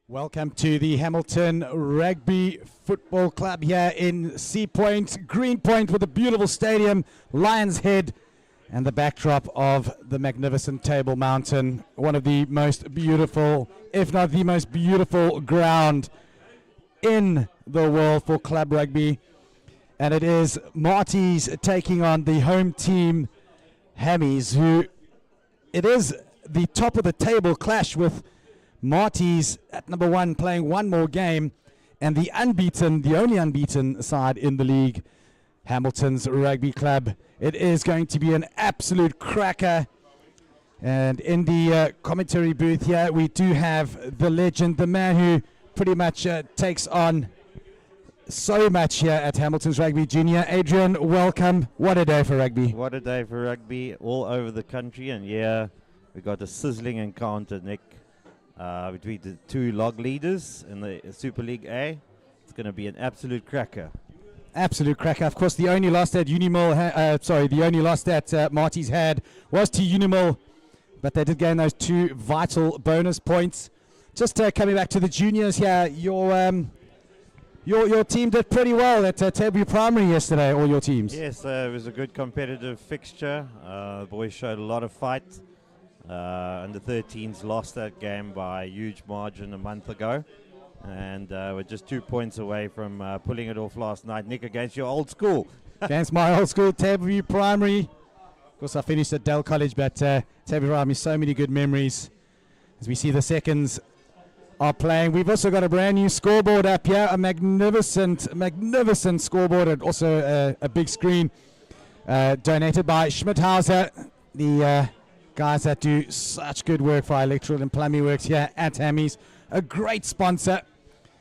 Welcome to the Hamilton Rugby Football Club here in Sea Point, Greenpoint, with a beautiful stadium, Lion's Head, and the backdrop of the magnificent Table Mountain. One of the most beautiful, if not the most beautiful ground in the world for club rugby. And it is Marty's taking on the home team, Hammies, who it is the top of the table clash with Marty's at number one playing one more game, and the only unbeaten side in the league, Hamilton's Rugby Club. It is going to be an absolute cracker. And in the commentary booth here, we do have the legend, the man who pretty much takes on so much here at Hamilton's Rugby Junior. Adrian, welcome. What a day for rugby. What a day for rugby all over the country. And yeah, we got a sizzling encounter, Nick, between the two log leaders in the Super League A. It's going to be an absolute cracker. Absolute cracker. Of course, the only loss that Marty's had was to Unimil, but they did gain those two vital bonus points. Just coming back to the juniors here, your team did pretty well at Table Primary yesterday, all your teams. Yes, it was a good competitive fixture. The boys showed a lot of fight. Under 13s lost that game by a huge margin a month ago, and we're just 2 points away from pulling it off last night, Nick, against your old school. Against my old school, Tableview Primary. Of course, I finished at Dell College, but Tableview Primary, so many good memories. As we see the seconds are playing. We've also got a brand new scoreboard up here, a magnificent scoreboard, and also a big screen donated by Schmidhauser, the guys that do such good work for our electrical and plumbing works here at Hammies. A great sponsor,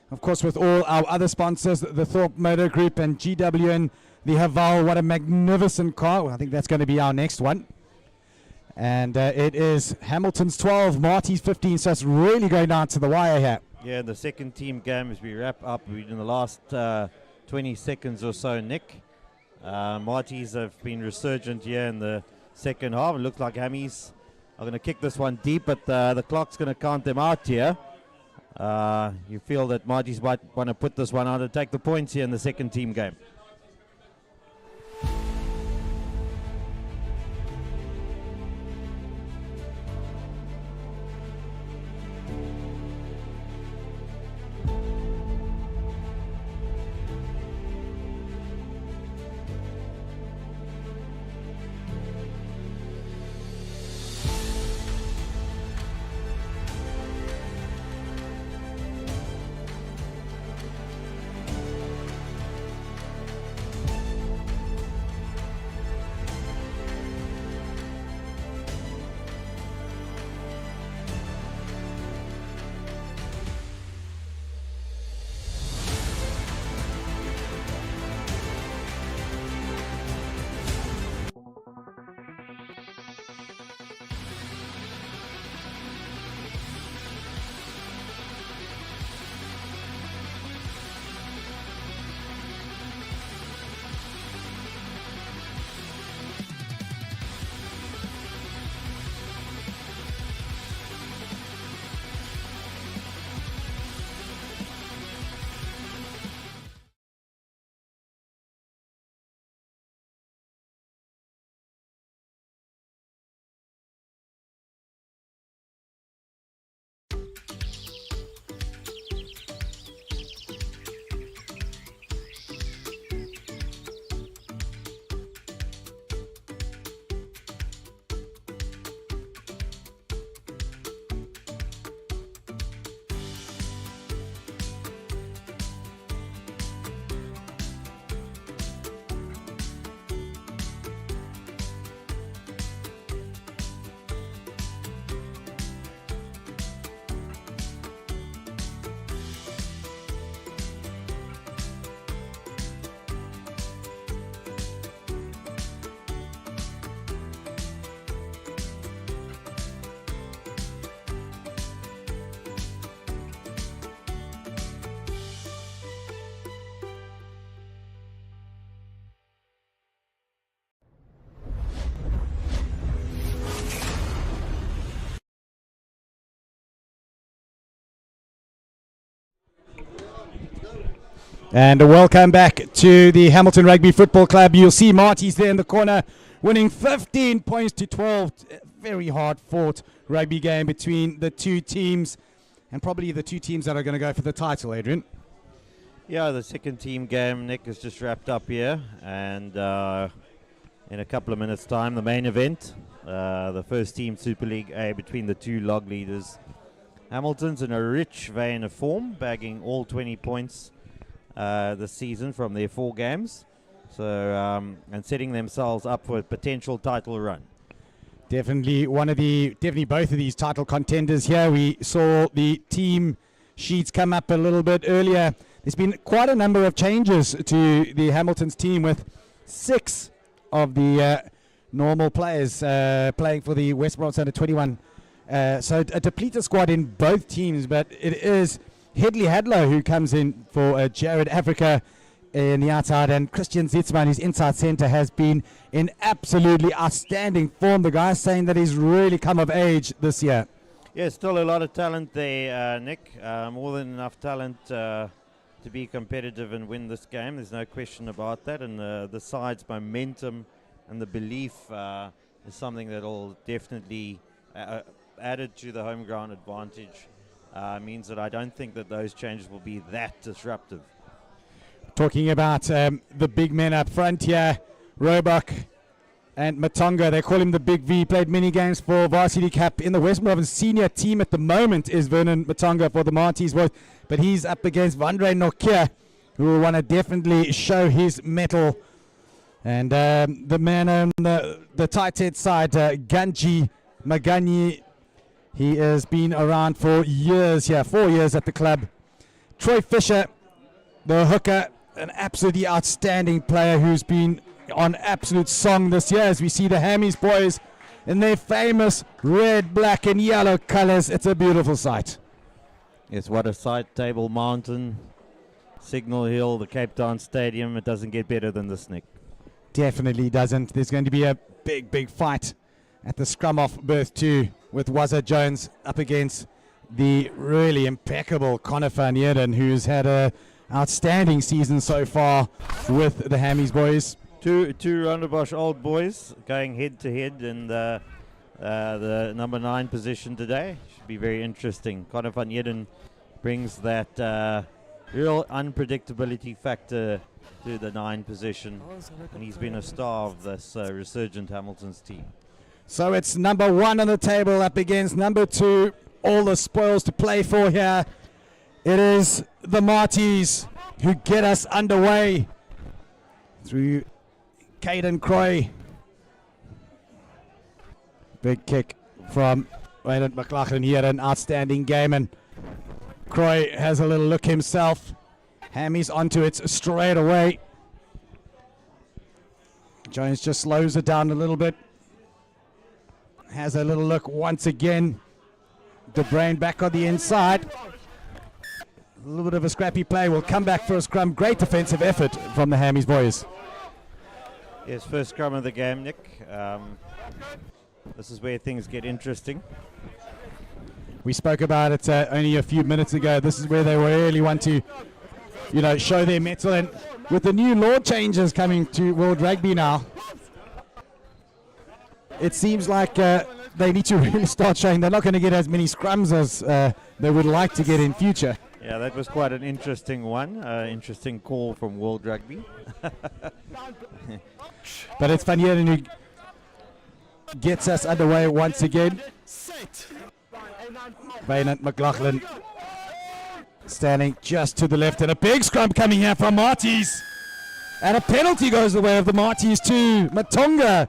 of course, with all our other sponsors, the Thorpe Motor Group and GW and the Haval. What a magnificent car. Well, I think that's going to be our next one. And it is Hamilton's 12, Marty's 15, so it's really going down to the wire here. Yeah, the second team game as we wrap up in the last 20 seconds or so, Nick. Marty's have been resurgent here in the second half. It looks like Hammies are going to kick this one deep, but the clock's going to count them out here. You feel that Marty's might want to put this one out and take the points here in the second team game. And welcome back to the Hamilton Rugby Football Club. You'll see Marty's there in the corner, winning 15 points to 12. Very hard fought rugby game between the two teams, and probably the two teams that are going to go for the title, Adrian. Yeah, the second team game, Nick, has just wrapped up here, and in a couple of minutes' time, the main event, the first team Super League A between the two log leaders. Hamilton's in a rich vein of form, bagging all 20 points this season from their 4 games, so and setting themselves up for a potential title run. Definitely both of these title contenders here. We saw the team sheets come up a little bit earlier. There's been quite a number of changes to the Hamilton's team, with 6 of the normal players playing for the West Bromwich under 21. So a depleted squad in both teams, but it is Headley Hadlow who comes in for Jared Africa in the outside, and Christian Zitzman, who's inside centre, has been in absolutely outstanding form. The guy's saying that he's really come of age this year. Yeah, still a lot of talent there, Nick. More than enough talent to be competitive and win this game. There's no question about that. And the side's momentum and the belief is something that will definitely, added to the home ground advantage, means that I don't think that those changes will be that disruptive. Talking about the big men up front here, Roebuck and Matonga. They call him the Big V. Played many games for Varsity Cap in the West Bromwich senior team at the moment is Vernon Matonga for the Marties. But he's up against Vandre Nokia, who will want to definitely show his mettle. And the man on the tight head side, Ganji Magani, he has been around for years here, 4 years at the club. Troy Fisher, the hooker, an absolutely outstanding player who's been on absolute song this year, as we see the Hammies boys in their famous red, black and yellow colors. It's a beautiful sight. Yes, what a sight. Table Mountain, Signal Hill, the Cape Town Stadium. It doesn't get better than this, Nick. Definitely doesn't. There's going to be a big fight at the scrum off berth 2, with Wazza Jones up against the really impeccable Connor van Heerden, who's had a outstanding season so far with the Hammies boys. Two Rondebosch old boys going head to head in the number 9 position today. Should be very interesting. Connor van Heerden brings that real unpredictability factor to the 9 position, and he's been a star of this resurgent Hamilton's team. So it's number 1 on the table up against number 2. All the spoils to play for here. It is the Marties who get us underway through Caden Croy. Big kick from Wayland McLaughlin here, an outstanding game, and Croy has a little look himself. Hammies onto it straight away. Jones just slows it down a little bit. Has a little look once again. De Bruyn back on the inside. A little bit of a scrappy play. Will come back for a scrum. Great defensive effort from the Hammies boys. Yes, first scrum of the game, Nick. This is where things get interesting. We spoke about it only a few minutes ago. This is where they really want to, show their mettle. And with the new law changes coming to World Rugby now, it seems like they need to really start showing they're not going to get as many scrums as they would like to get in future. Yeah, that was quite an interesting one. Interesting call from World Rugby. But it's Van Heerden who gets us underway once again. Vaynant McLaughlin standing just to the left, and a big scrum coming here from Marties. And a penalty goes the way of the Marties too. Matonga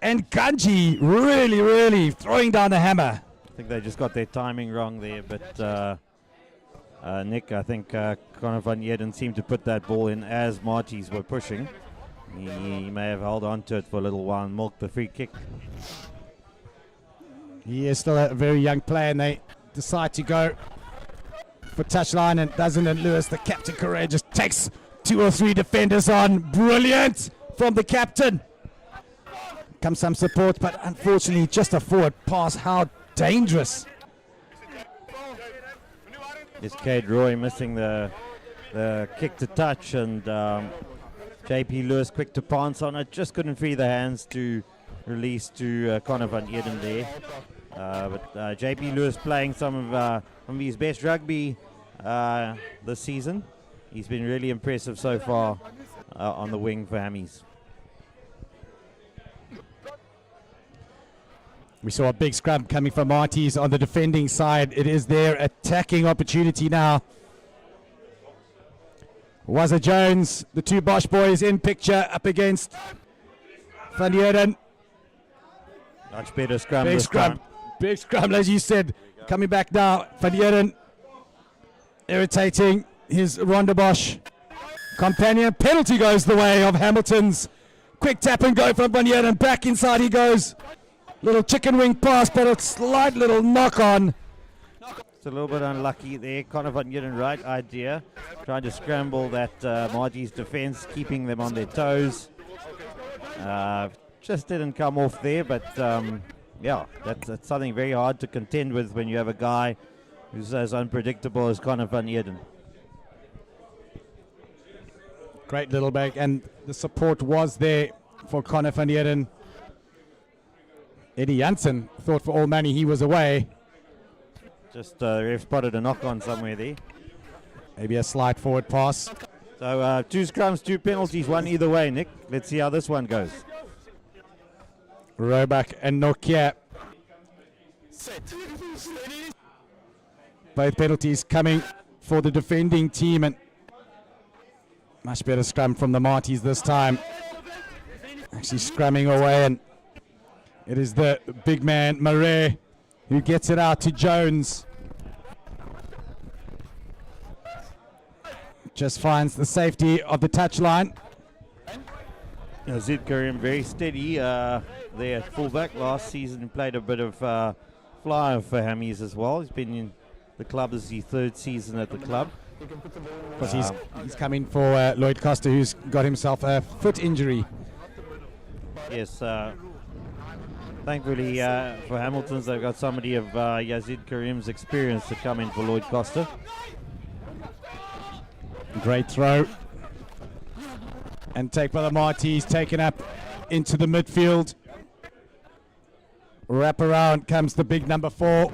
and Ganji really throwing down the hammer. I think they just got their timing wrong there, but Nick, I think Connor van Heerden seemed to put that ball in as Marties were pushing. He may have held on to it for a little while and milked the free kick. He is still a very young player, and they decide to go for touchline, and doesn't. And Lewis, the captain, Correa, just takes 2 or 3 defenders on. Brilliant from the captain. Comes some support, but unfortunately just a forward pass. How dangerous. Is Cade Roy missing the the kick to touch, and JP Lewis quick to pounce on it. Just couldn't free the hands to release to Connor van Eden there. But JP Lewis playing some of his best rugby this season. He's been really impressive so far on the wing for Hammies. We saw a big scrum coming from Marty's on the defending side. It is their attacking opportunity now. Wazza Jones, the two Bosch boys in picture up against Van Heerden. Much better scrum Big this scrum. time. Big scrum, as you said. Coming back now. Van Heerden irritating his Ronda Bosch companion. Penalty goes the way of Hamilton's. Quick tap and go from Van Heerden. Back inside he goes. Little chicken wing pass, but a slight little knock on. It's a little bit unlucky there. Connor van Heerden, right idea. Trying to scramble that Margie's defense, keeping them on their toes. Just didn't come off there, but yeah, that's something very hard to contend with when you have a guy who's as unpredictable as Connor van Heerden. Great little break, and the support was there for Connor van Heerden. Eddie Jansen thought for all money he was away. Just ref spotted a knock on somewhere there. Maybe a slight forward pass. So 2 scrums, 2 penalties, 1 either way, Nick. Let's see how this one goes. Roebuck and Nokia. Both penalties coming for the defending team, and much better scrum from the Marties this time. Actually scrumming away, and it is the big man, Murray, who gets it out to Jones. Just finds the safety of the touchline. Zid Karim very steady there at fullback. Last season played a bit of flyer for Hammies as well. He's been in the club as his 3rd season at the club. Because he's coming for Lloyd Costa, who's got himself a foot injury. Yes, thankfully for Hamilton's, they've got somebody of Yazid Karim's experience to come in for Lloyd Costa. Great throw. And take by the Marties, taken up into the midfield. Wrap around comes the big number 4.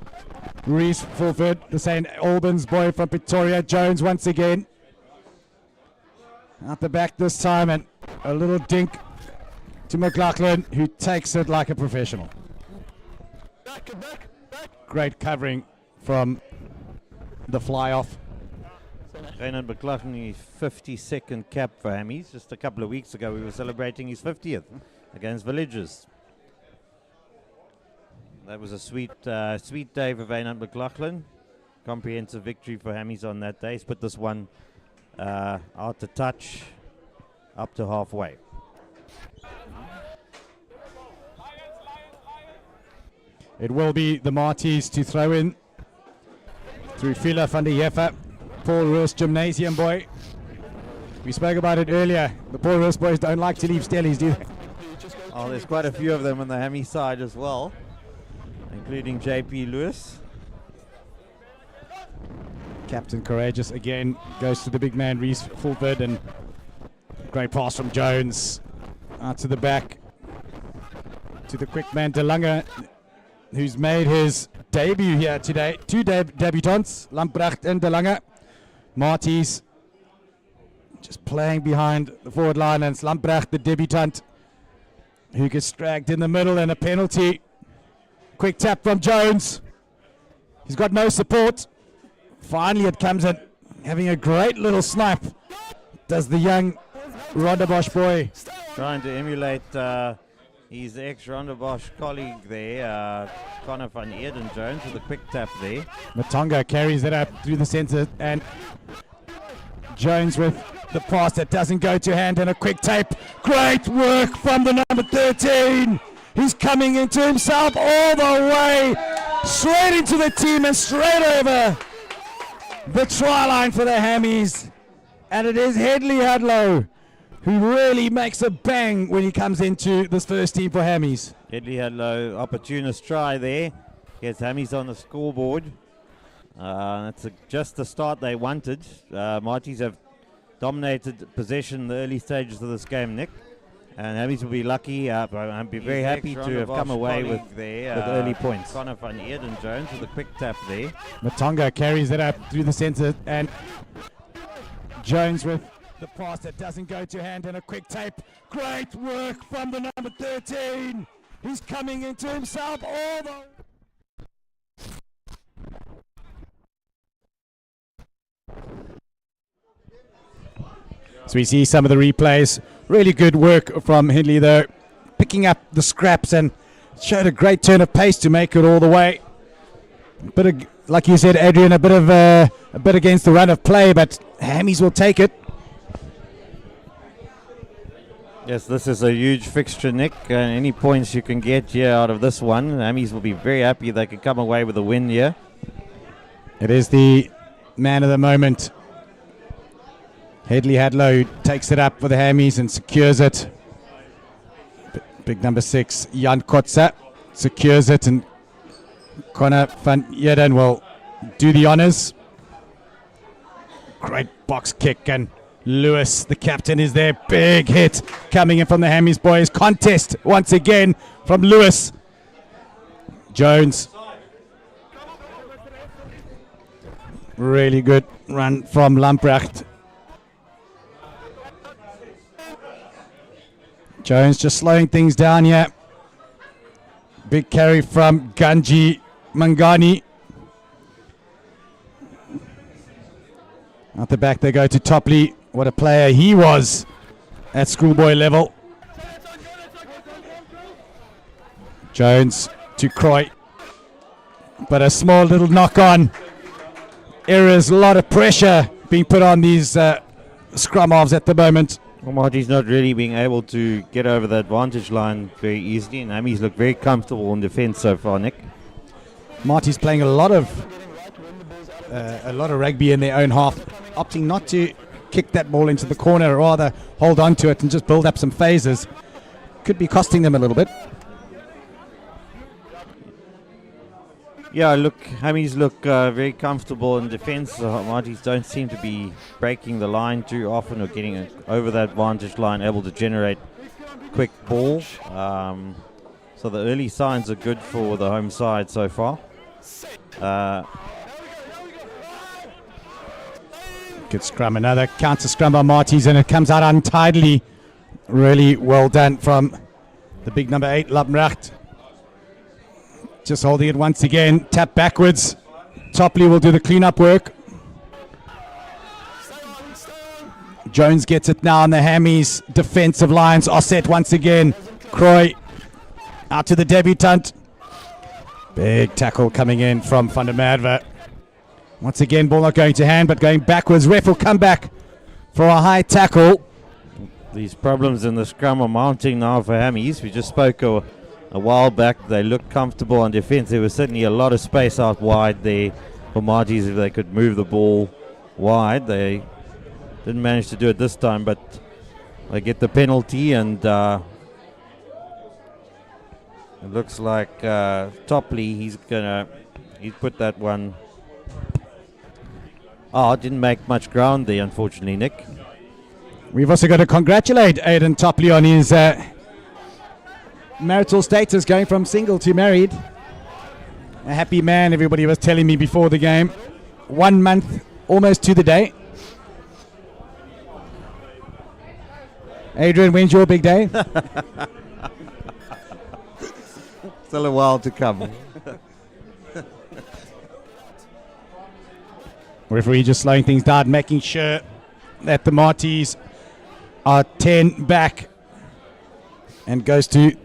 Reese Fulford, the St. Albans boy from Pretoria. Jones once again. Out the back this time, and a little dink to McLaughlin, who takes it like a professional. Great covering from the fly-off. Reinhard McLaughlin, his 52nd cap for Hammies. Just a couple of weeks ago, we were celebrating his 50th against Villagers. That was a sweet day for Reinhard McLaughlin. Comprehensive victory for Hammies on that day. He's put this one out to touch, up to halfway. It will be the Marties to throw in through Fila van der Jeffer, Paul Roos Gymnasium boy. We spoke about it earlier. The Paul Roos boys don't like to leave stellies, do they? Oh, there's quite a few of them on the Hammy side as well, including JP Lewis. Captain Courageous again goes to the big man Reese Fulford, and great pass from Jones out to the back to the quick man De Lange, who's made his debut here today. 2 debutants, Lamprecht and De Lange. Marties just playing behind the forward line, and it's Lamprecht, the debutant, who gets dragged in the middle, and a penalty. Quick tap from Jones. He's got no support. Finally it comes in, having a great little snipe. Does the young Ronda Bosch boy. Trying to emulate his ex-Ronda Bosch colleague there, Connor van Eden Jones, with a quick tap there. Matonga carries it up through the centre, and Jones with the pass that doesn't go to hand, and a quick tape. Great work from the number 13. He's coming into himself all the way, straight into the team and straight over the try line for the Hammies. And it is Headley Hadlow who really makes a bang when he comes into this first team for Hammies. Headley Hadlow, opportunist try there. Gets Hammies on the scoreboard. That's just the start they wanted. Marties have dominated possession in the early stages of this game, Nick. And Hammies will be lucky. I'd be very happy to have come away with early points. Connor van Eerden Jones with a quick tap there. Matonga carries it up through the centre, and Jones with the pass that doesn't go to hand and a quick tape. Great work from the number 13. He's coming into himself all the... So we see some of the replays. Really good work from Hindley though, picking up the scraps and showed a great turn of pace to make it all the way. Bit of, like you said, Adrian, a bit against the run of play, but Hammies will take it. Yes, this is a huge fixture, Nick. Any points you can get here out of this one, Hammies will be very happy they can come away with a win here. It is the man of the moment. Headley Hadlow takes it up for the Hammies and secures it. Big number 6, Jan Kotza, secures it, and Connor van Eerden will do the honours. Great box kick, and Lewis, the captain, is there. Big hit coming in from the Hammies boys. Contest once again from Lewis. Jones. Really good run from Lamprecht. Jones just slowing things down here. Big carry from Ganji Mangani. Out the back they go to Topley. What a player he was at schoolboy level. Jones to Croy. But a small little knock on. Errors, a lot of pressure being put on these scrum halves at the moment. Well, Marty's not really being able to get over the advantage line very easily, and Hammies look very comfortable in defence so far, Nick. Marty's playing a lot of rugby in their own half, opting not to kick that ball into the corner, rather hold on to it and just build up some phases. Could be costing them a little bit. Yeah, look, Hammies look very comfortable in defence. Marty's don't seem to be breaking the line too often or getting it over that advantage line, able to generate quick ball. So the early signs are good for the home side so far. Good scrum, another counter scrum by Marty's, and it comes out untidily. Really well done from the big number 8, Lamprecht. Just holding it once again, tap backwards. Topley will do the clean-up work. Jones gets it now on the Hammies. Defensive lines are set once again. Croy out to the debutant. Big tackle coming in from Van der Merwe. Once again, ball not going to hand, but going backwards. Ref will come back for a high tackle. These problems in the scrum are mounting now for Hammies. We just spoke a while back. They looked comfortable on defence. There was certainly a lot of space out wide there for Marties if they could move the ball wide. They didn't manage to do it this time, but they get the penalty, and it looks like Topley, he's put that one. Oh, it didn't make much ground there, unfortunately, Nick. We've also got to congratulate Aidan Topley on his marital status, going from single to married. A happy man, everybody was telling me before the game. 1 month, almost to the day. Adrian, when's your big day? Still a while to come. Referee just slowing things down, making sure that the Marties are 10 back. And goes to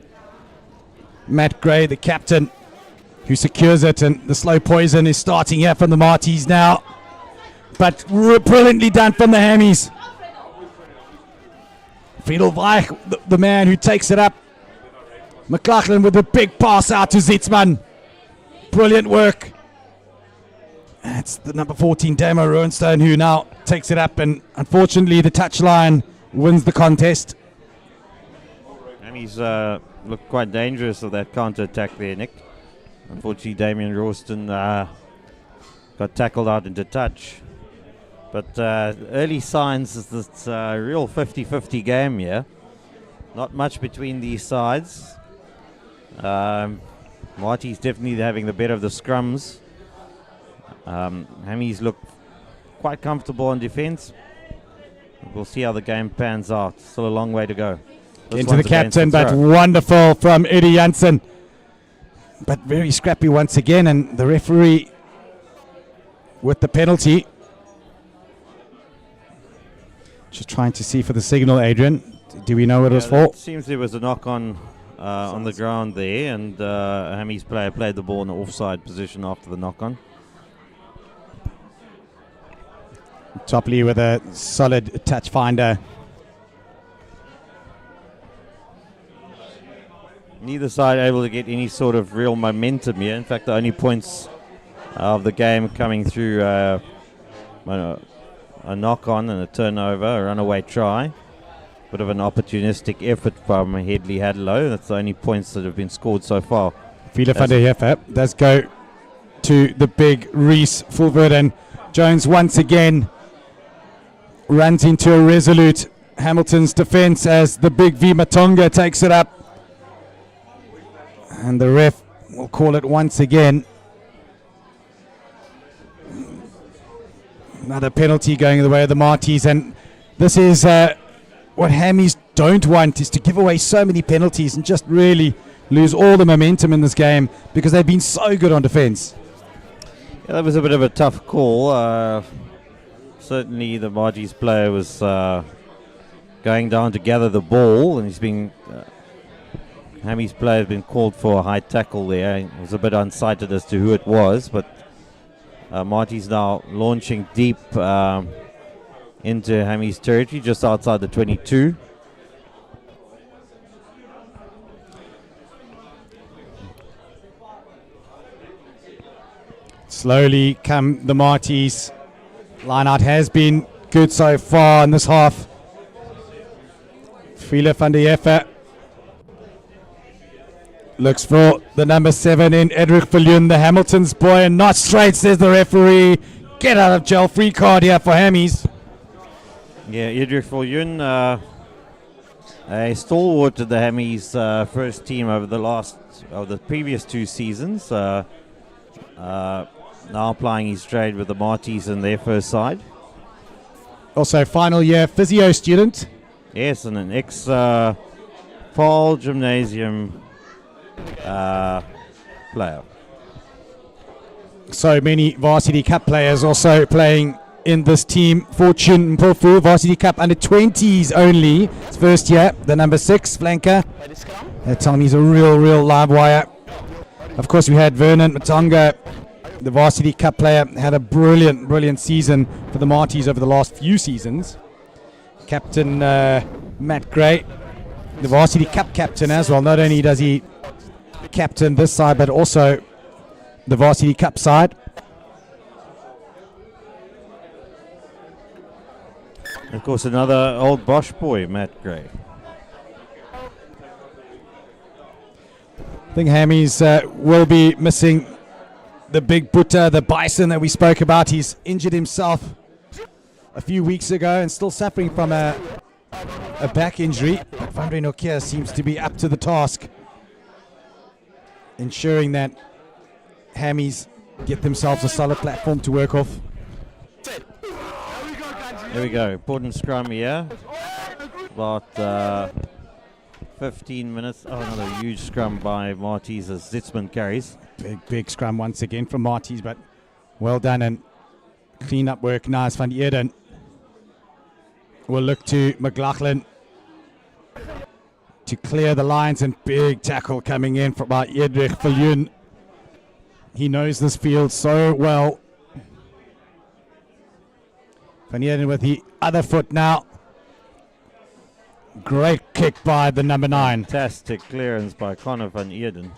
Matt Gray, the captain, who secures it, and the slow poison is starting here from the Marties now. But brilliantly done from the Hammies. Friedel Weich, the man who takes it up. McLaughlin with a big pass out to Zitzman. Brilliant work. It's the number 14, Damo Roenstone, who now takes it up, and unfortunately the touchline wins the contest. Hammies looked quite dangerous of that counter-attack there, Nick. Unfortunately, Damien Ralston got tackled out into touch. But early signs is this real 50-50 game here. Not much between these sides. Marty's definitely having the better of the scrums. Hammies look quite comfortable on defense. We'll see how the game pans out. Still a long way to go. Into the captain, but wonderful from Eddie Janssen. But very scrappy once again, and the referee with the penalty. Just trying to see for the signal, Adrian. Do we know what it was for? It seems there was a knock on the ground there, and Hammy's player played the ball in the offside position after the knock on. Topley with a solid touch finder. Neither side able to get any sort of real momentum here. In fact, the only points of the game coming through a knock on and a turnover, a runaway try. Bit of an opportunistic effort from Headley Hadlow. That's the only points that have been scored so far. Vila van der Heever does go to the big Reese Fulvert, and Jones once again runs into a resolute Hamilton's defense as the big V Matonga takes it up. And the ref will call it once again. Another penalty going the way of the Marties, and this is what Hammies don't want, is to give away so many penalties and just really lose all the momentum in this game because they've been so good on defense. Yeah, that was a bit of a tough call. Certainly the Marties player was going down to gather the ball, and he's been Hammy's player has been called for a high tackle there. It was a bit unsighted as to who it was, but Marty's now launching deep into Hammy's territory, just outside the 22. Slowly come the Marties. Lineout has been good so far in this half. Vila van der Heever looks for the number 7 in Edrich Viljoen, the Hamilton's boy, and not straight, says the referee. Get out of jail free card here for Hammies. Yeah, Edrich Viljoen, a stalwart of the Hammies first team over the previous 2 seasons. Now applying his trade with the Marties in their first side. Also final year physio student. Yes, and an ex-Paul Gymnasium player. So many Varsity Cup players also playing in this team. Fortune Mpofu, Varsity Cup under 20s only. It's first year, the number 6 flanker. That time he's a real live wire. Of course, we had Vernon Matonga, the Varsity Cup player, had a brilliant season for the Marties over the last few seasons. Captain Matt Gray, the Varsity Cup captain as well. Not only does he captain this side, but also the Varsity Cup side. Of course, another old Bosch boy, Matt Gray. I think Hammies will be missing the big Buddha, the bison that we spoke about. He's injured himself a few weeks ago and still suffering from a back injury. But Vandre Nokia seems to be up to the task, ensuring that Hammies get themselves a solid platform to work off. There we go. Important scrum here. About 15 minutes. Oh, another huge scrum by Marties as Zitzman carries. Big scrum once again from Marties, but well done and clean up work. Nice van Eerden. We'll look to McLaughlin to clear the lines, and big tackle coming in from Edrich Viljoen. He knows this field so well. Van Eerden with the other foot now. Great kick by the number 9. Fantastic clearance by Connor van Eerden.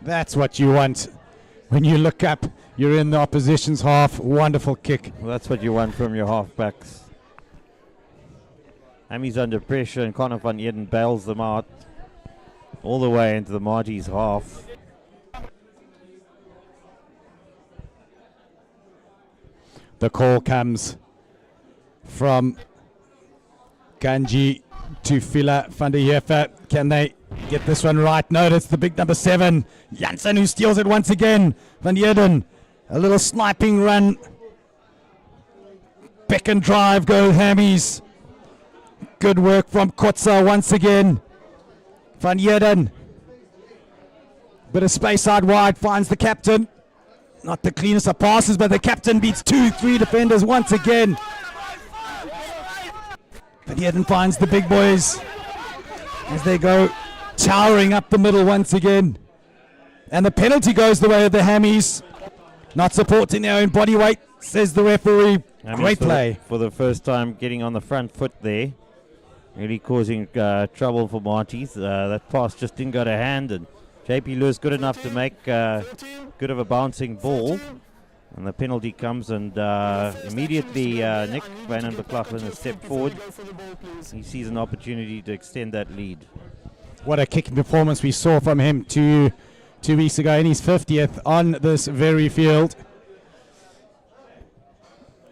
That's what you want. When you look up, you're in the opposition's half. Wonderful kick. Well, that's what you want from your halfbacks. Hammy's under pressure, and Connor van Eerden bails them out all the way into the Marties' half. The call comes from Ganji to Fila van der Heever. Can they get this one right? No, that's the big number 7. Janssen who steals it once again. Van Heerden, a little sniping run. Pick and drive go Hammies. Good work from Kotza once again. Van Heerden. Bit of space out wide, finds the captain. Not the cleanest of passes, but the captain beats 2-3 defenders once again. Van Heerden finds the big boys as they go towering up the middle once again. And the penalty goes the way of the Hammies. Not supporting their own body weight, says the referee. Great play. For the first time getting on the front foot there. Really causing trouble for Marties. That pass just didn't go to hand, and JP Lewis good enough to make good of a bouncing ball. And the penalty comes, and immediately Nick Van den Berg has stepped forward. He sees an opportunity to extend that lead. What a kicking performance we saw from him two weeks ago in his 50th on this very field.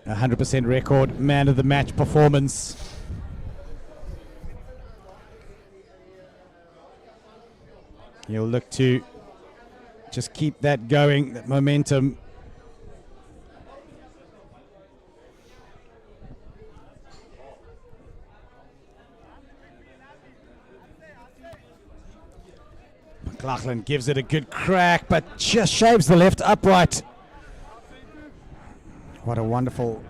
100% record man of the match performance. He'll look to just keep that going, that momentum. McLaughlin gives it a good crack, but just shaves the left upright. What a wonderful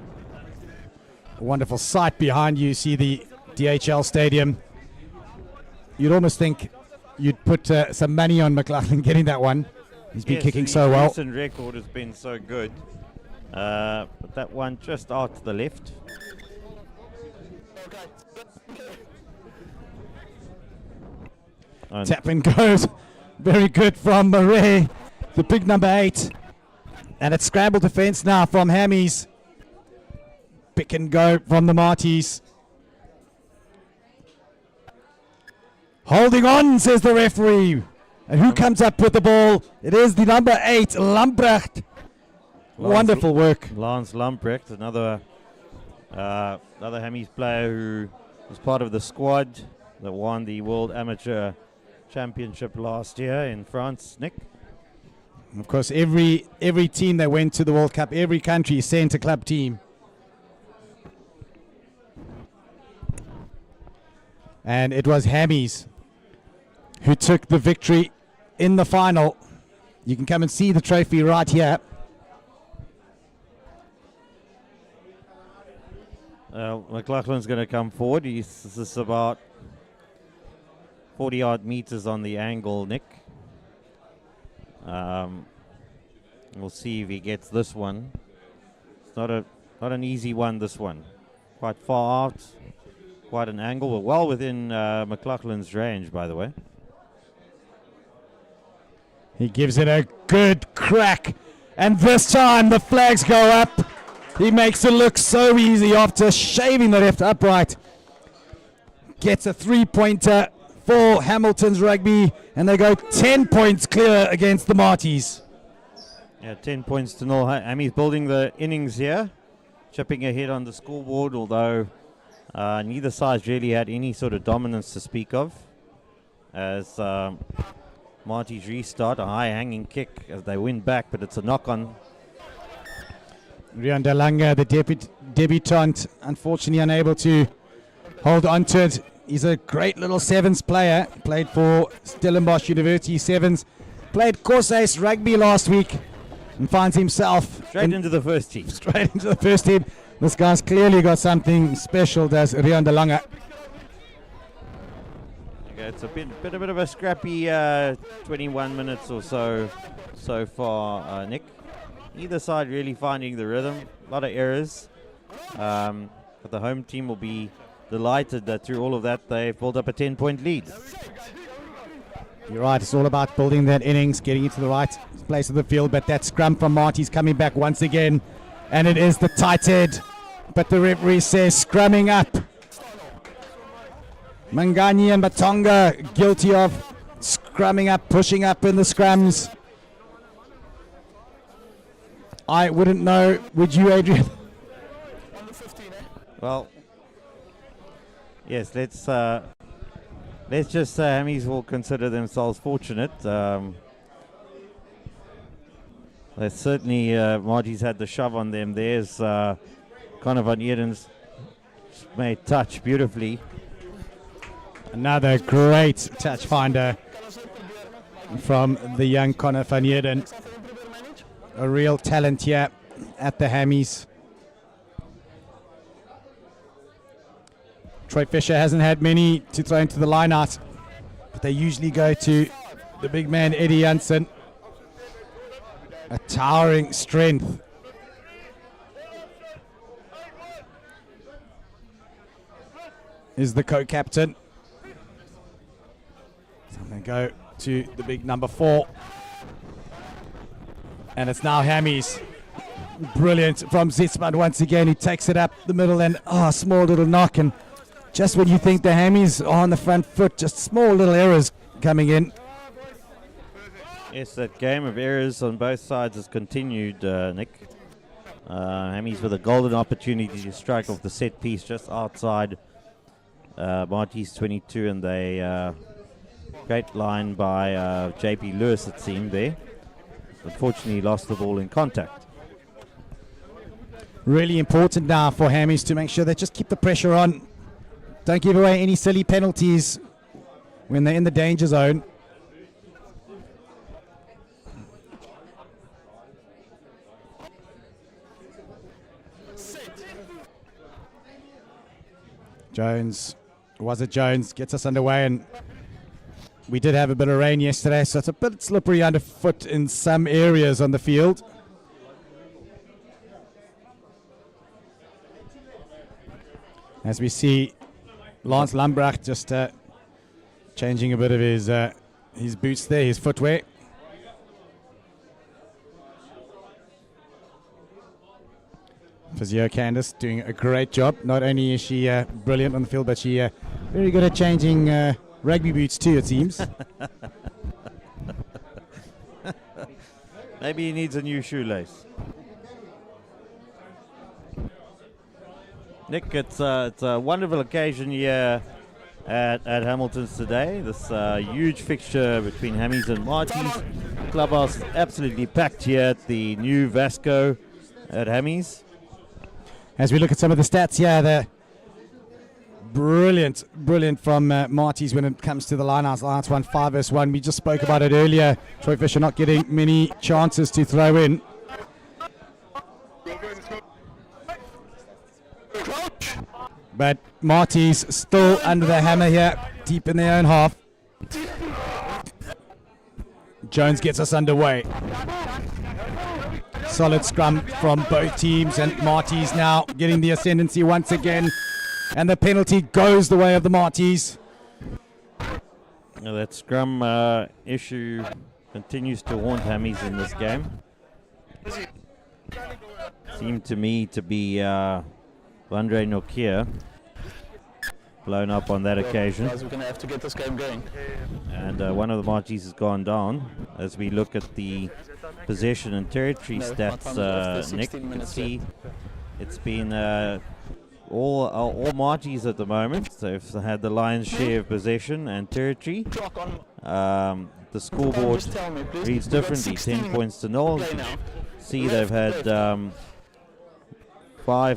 sight behind you. See the DHL stadium. You'd almost think you'd put some money on McLaughlin getting that one. He's been kicking so well. His recent record has been so good. But that one just out to the left. Tap and goes. Very good from Murray, the big number 8. And it's scramble defense now from Hammies. Pick and go from the Marties. Holding on, says the referee. And who comes up with the ball? It is the number 8, Lambrecht. Wonderful work. Lance Lambrecht, another Hammies player who was part of the squad that won the World Amateur Championship last year in France, Nick. Of course, every team that went to the World Cup, every country sent a club team. And it was Hammies who took the victory in the final. You can come and see the trophy right here. McLaughlin's going to come forward. This is about 40 odd meters on the angle, Nick. We'll see if he gets this one. It's not an easy one, this one. Quite far out, quite an angle, but well within McLaughlin's range, by the way. He gives it a good crack, and this time the flags go up. He makes it look so easy after shaving the left upright. Gets a 3-pointer for Hamilton's Rugby, and they go 10 points clear against the Marties. Yeah, 10 points to 0. Hammy's building the innings here, chipping ahead on the scoreboard, although neither side really had any sort of dominance to speak of. As Marties restart, a high hanging kick as they win back, but it's a knock on. Rian Dalanga, the debutant, unfortunately unable to hold on to it. He's a great little sevens player. Played for Stellenbosch University Sevens. Played Corsace Rugby last week and finds himself straight into the first team. Straight into the first team. This guy's clearly got something special, does Rian Dalanga. Okay, it's a bit of a scrappy 21 minutes or so far, Nick. Either side really finding the rhythm. A lot of errors. But the home team will be delighted that through all of that they've built up a 10-point lead. You're right, it's all about building that innings, getting into the right place of the field, but that scrum from Marty's coming back once again, and it is the tight head, but the referee says scrumming up. Mangani and Matonga guilty of scrumming up, pushing up in the scrums. I wouldn't know, would you, Adrian? Well, yes, let's just say Hammies will consider themselves fortunate. They certainly, Marty's had the shove on them. There's Conor van Eerden's made touch beautifully. Another great touch finder from the young Conor van Eerden. A real talent here at the Hammies. Troy Fisher hasn't had many to throw into the line out, but they usually go to the big man Eddie Janssen. A towering strength. Is the co-captain. So I'm going to go to the big number 4. And it's now Hammies. Brilliant from Zitzman once again. He takes it up the middle and small little knock. And just when you think the Hammies are on the front foot, just small little errors coming in. Yes, that game of errors on both sides has continued, Nick. Hammies with a golden opportunity to strike off the set piece just outside Marty's 22, and they great line by JP Lewis, it seemed there. Unfortunately, lost the ball in contact. Really important now for Hammies to make sure they just keep the pressure on. Don't give away any silly penalties when they're in the danger zone. Jones gets us underway, and we did have a bit of rain yesterday, so it's a bit slippery underfoot in some areas on the field. As we see Lance Lambrecht just changing a bit of his boots there, his footwear. Physio Candace doing a great job. Not only is she brilliant on the field, but she very good at changing rugby boots too, it seems. Maybe he needs a new shoelace. Nick, it's a wonderful occasion here at Hamilton's today. This huge fixture between Hammies and Marty's. Clubhouse absolutely packed here at the new Vasco at Hammies. As we look at some of the stats here, they're brilliant from Marty's when it comes to the lineouts. Lineouts 1 5 versus 1. We just spoke about it earlier. Troy Fisher not getting many chances to throw in. But Marty's still under the hammer here, deep in their own half. Jones gets us underway. Solid scrum from both teams, and Marty's now getting the ascendancy once again. And the penalty goes the way of the Marty's. Now that scrum issue continues to haunt Hammies in this game. Seemed to me to be Vandre Nokia blown up on that occasion. We're going to have to get this game going. And one of the Marty's has gone down. As we look at the possession and territory stats, Nick, you can see it's been all Marty's at the moment. So if they had the lion's share of possession and territory, the scoreboard reads differently. 10 points to 0. See, they've had 5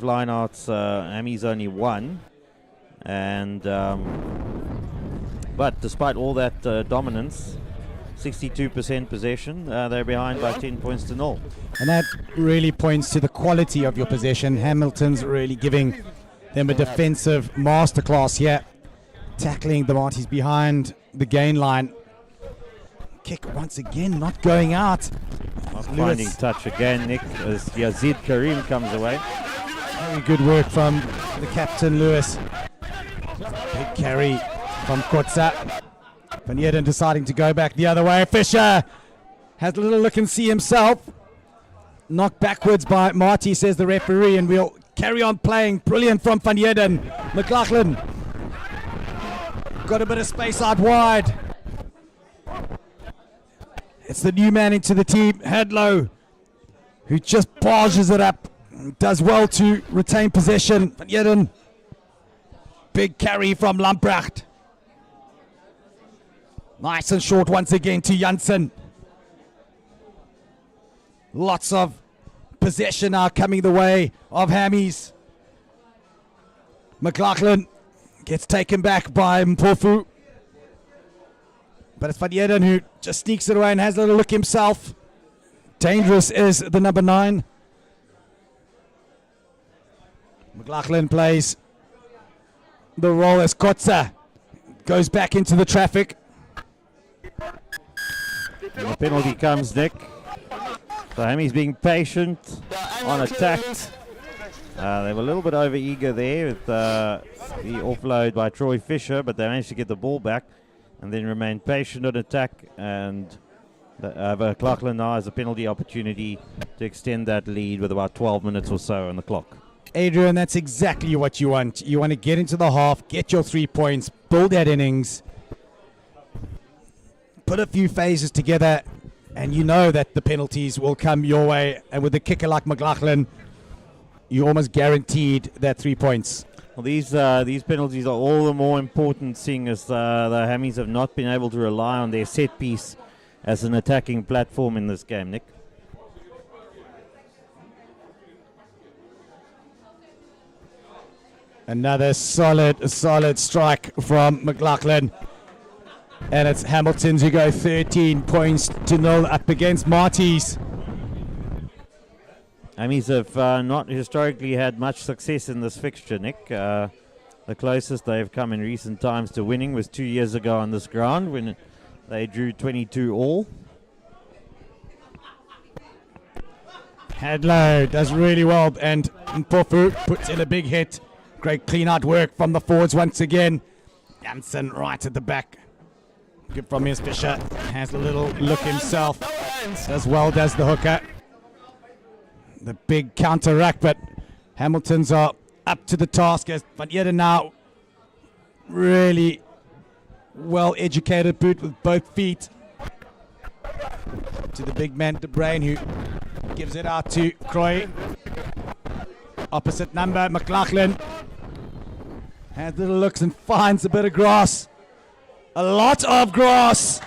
lineouts. Hammies only 1. And but despite all that dominance, 62% possession, they're behind by 10 points to 0. And that really points to the quality of your possession. Hamilton's really giving them a defensive masterclass here, tackling the Marty's behind the gain line. Kick once again, not going out. Not finding touch again, Nick, as Yazid Karim comes away. Very good work from the captain, Lewis. Big carry from Kotza. Van Eerden deciding to go back the other way. Fisher has a little look and see himself. Knocked backwards by Marty, says the referee, and we'll carry on playing. Brilliant from Van Eerden. McLaughlin got a bit of space out wide. It's the new man into the team, Hadlow, who just barges it up does well to retain possession. Van Eden, big carry from Lamprecht. Nice and short once again to Janssen. Lots of possession now coming the way of Hammies. McLaughlin gets taken back by Mpofu. But it's Van Eden who just sneaks it away and has a little look himself. Dangerous is the number 9. McLaughlin plays the role as Kotza. Goes back into the traffic. And the penalty comes, Nick. So Hammy's being patient on attack. They were a little bit over eager there with the offload by Troy Fisher, but they managed to get the ball back and then remain patient on attack. And McLaughlin now has a penalty opportunity to extend that lead with about 12 minutes or so on the clock. Adrian, that's exactly what you want. You want to get into the half, get your 3 points, build that innings, put a few phases together, and you know that the penalties will come your way. And with a kicker like McLaughlin, you almost guaranteed that 3 points. Well, these penalties are all the more important, seeing as the Hammies have not been able to rely on their set piece as an attacking platform in this game, Nick. Another solid strike from McLaughlin. And it's Hamiltons who go 13 points to 0 up against Marty's. Hammies have not historically had much success in this fixture, Nick. The closest they've come in recent times to winning was 2 years ago on this ground when they drew 22 all. Hadlow does really well, and Mpofu puts in a big hit. Great clean-out work from the forwards once again. Janssen right at the back. Good from his Fisher. Has a little look himself. As well does the hooker. The big counter rack, but Hamiltons are up to the task as Van Eden now really well-educated boot with both feet. To the big man, De Bruin, who gives it out to Croy. Opposite number, McLaughlin. Has little looks and finds a bit of grass. A lot of grass.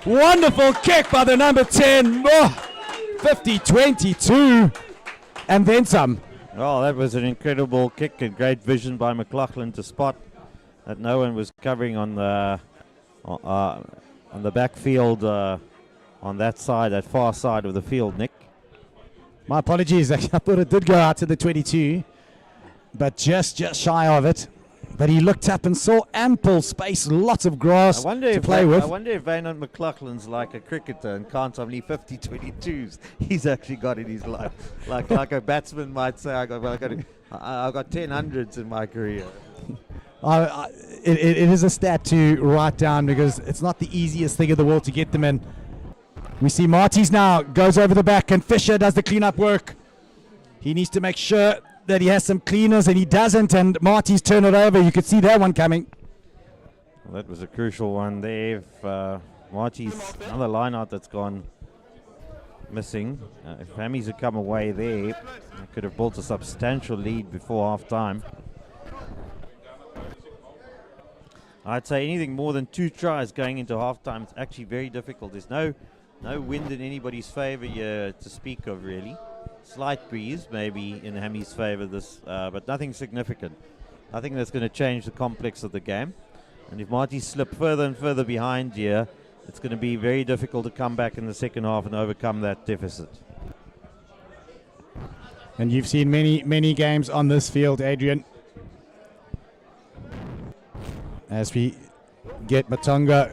Wonderful kick by the number 10. 50-22. And then some. Oh, that was an incredible kick and great vision by McLaughlin to spot that no one was covering on the backfield on that side, that far side of the field, Nick. My apologies. I thought it did go out to the 22, but just shy of it. But he looked up and saw ample space, lots of grass to play with. I wonder if Vaynant McLaughlin's like a cricketer and counts how many 50-22s he's actually got in his life. like a batsman might say, I got 10 hundreds in my career. It is a stat to write down because it's not the easiest thing in the world to get them in. We see Marty's now goes over the back and Fisher does the clean-up work. He needs to make sure that he has some cleaners, and he doesn't, and Marty's turn it over. You could see that one coming. Well, that was a crucial one there. If Marty's another line-out that's gone missing. If Hammies had come away there, they could have built a substantial lead before half-time. I'd say anything more than 2 tries going into half-time, it's actually very difficult. There's no wind in anybody's favour here to speak of, really. Slight breeze maybe in Hammy's favour, but nothing significant. Nothing that's going to change the complex of the game. And if Marty slip further and further behind here, it's going to be very difficult to come back in the second half and overcome that deficit. And you've seen many games on this field, Adrian. As we get Matonga,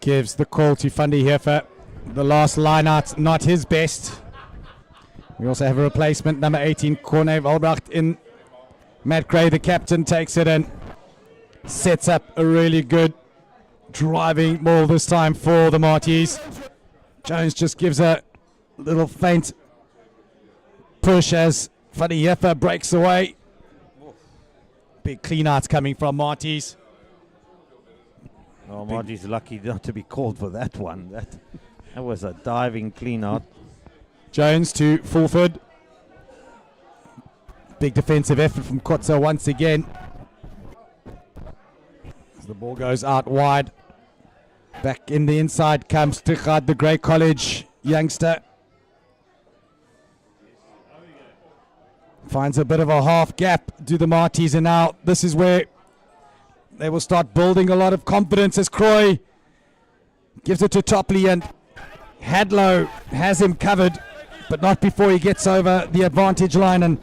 gives the call to Fundy Heffer. The last line-out, not his best. We also have a replacement, number 18, Corne Walbracht in. Matt Gray, the captain, takes it and sets up a really good driving ball this time for the Marties. Jones just gives a little faint push as Funny Heffer breaks away. Big clean-outs coming from Marties. Oh, Marty's lucky not to be called for that one. That was a diving clean-out. Jones to Fulford. Big defensive effort from Kotsa once again. As the ball goes out wide. Back in the inside comes Tichad, the Grey College youngster. Finds a bit of a half gap to the Marties, and now this is where they will start building a lot of confidence as Croy gives it to Topley, and Hadlow has him covered, but not before he gets over the advantage line, and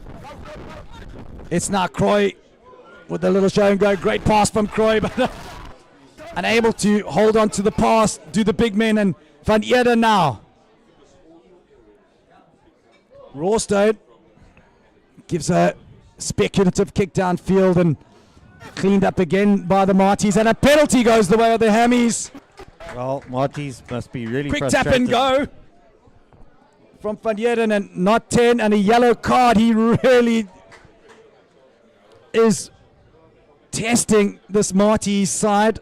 it's now Croy with a little show and go. Great pass from Croy, but unable to hold on to the pass, do the big men, and Van Eerden now. Rawstone gives a speculative kick downfield and cleaned up again by the Marties, and a penalty goes the way of the Hammies. Well, Marties must be really Quick frustrated. tap and go from Van Eerden, and not 10, and a yellow card. He really is testing this Marties side.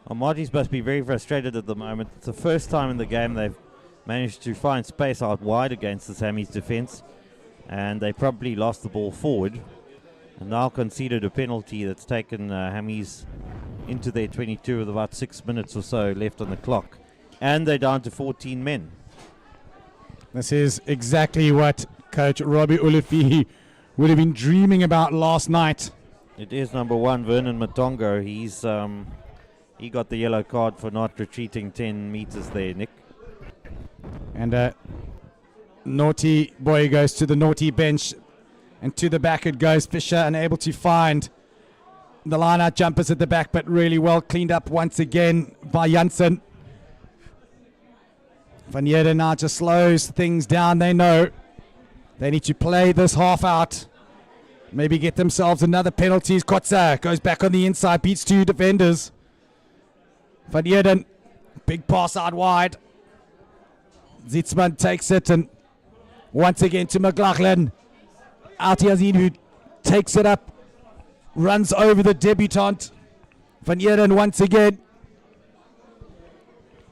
Well, Marties must be very frustrated at the moment. It's the first time in the game they've managed to find space out wide against the Sammy's defense, and they probably lost the ball forward and now conceded a penalty that's taken Hammies into their 22 with about 6 minutes or so left on the clock, and they're down to 14 men. This is exactly what Coach Robbie Ulifi would have been dreaming about last night. It is number 1, Vernon Matongo. He got the yellow card for not retreating 10 meters there, Nick. And naughty boy goes to the naughty bench, and to the back it goes. Fisher unable to find the line-out jumpers at the back, but really well cleaned up once again by Janssen. Van Eerden now just slows things down. They know they need to play this half out, maybe get themselves another penalty. Kotsa goes back on the inside, beats 2 defenders. Van Eerden, big pass out wide. Zitzman takes it, and once again to McLaughlin. Altiazin, who takes it up, runs over the debutant. Van Eerden once again.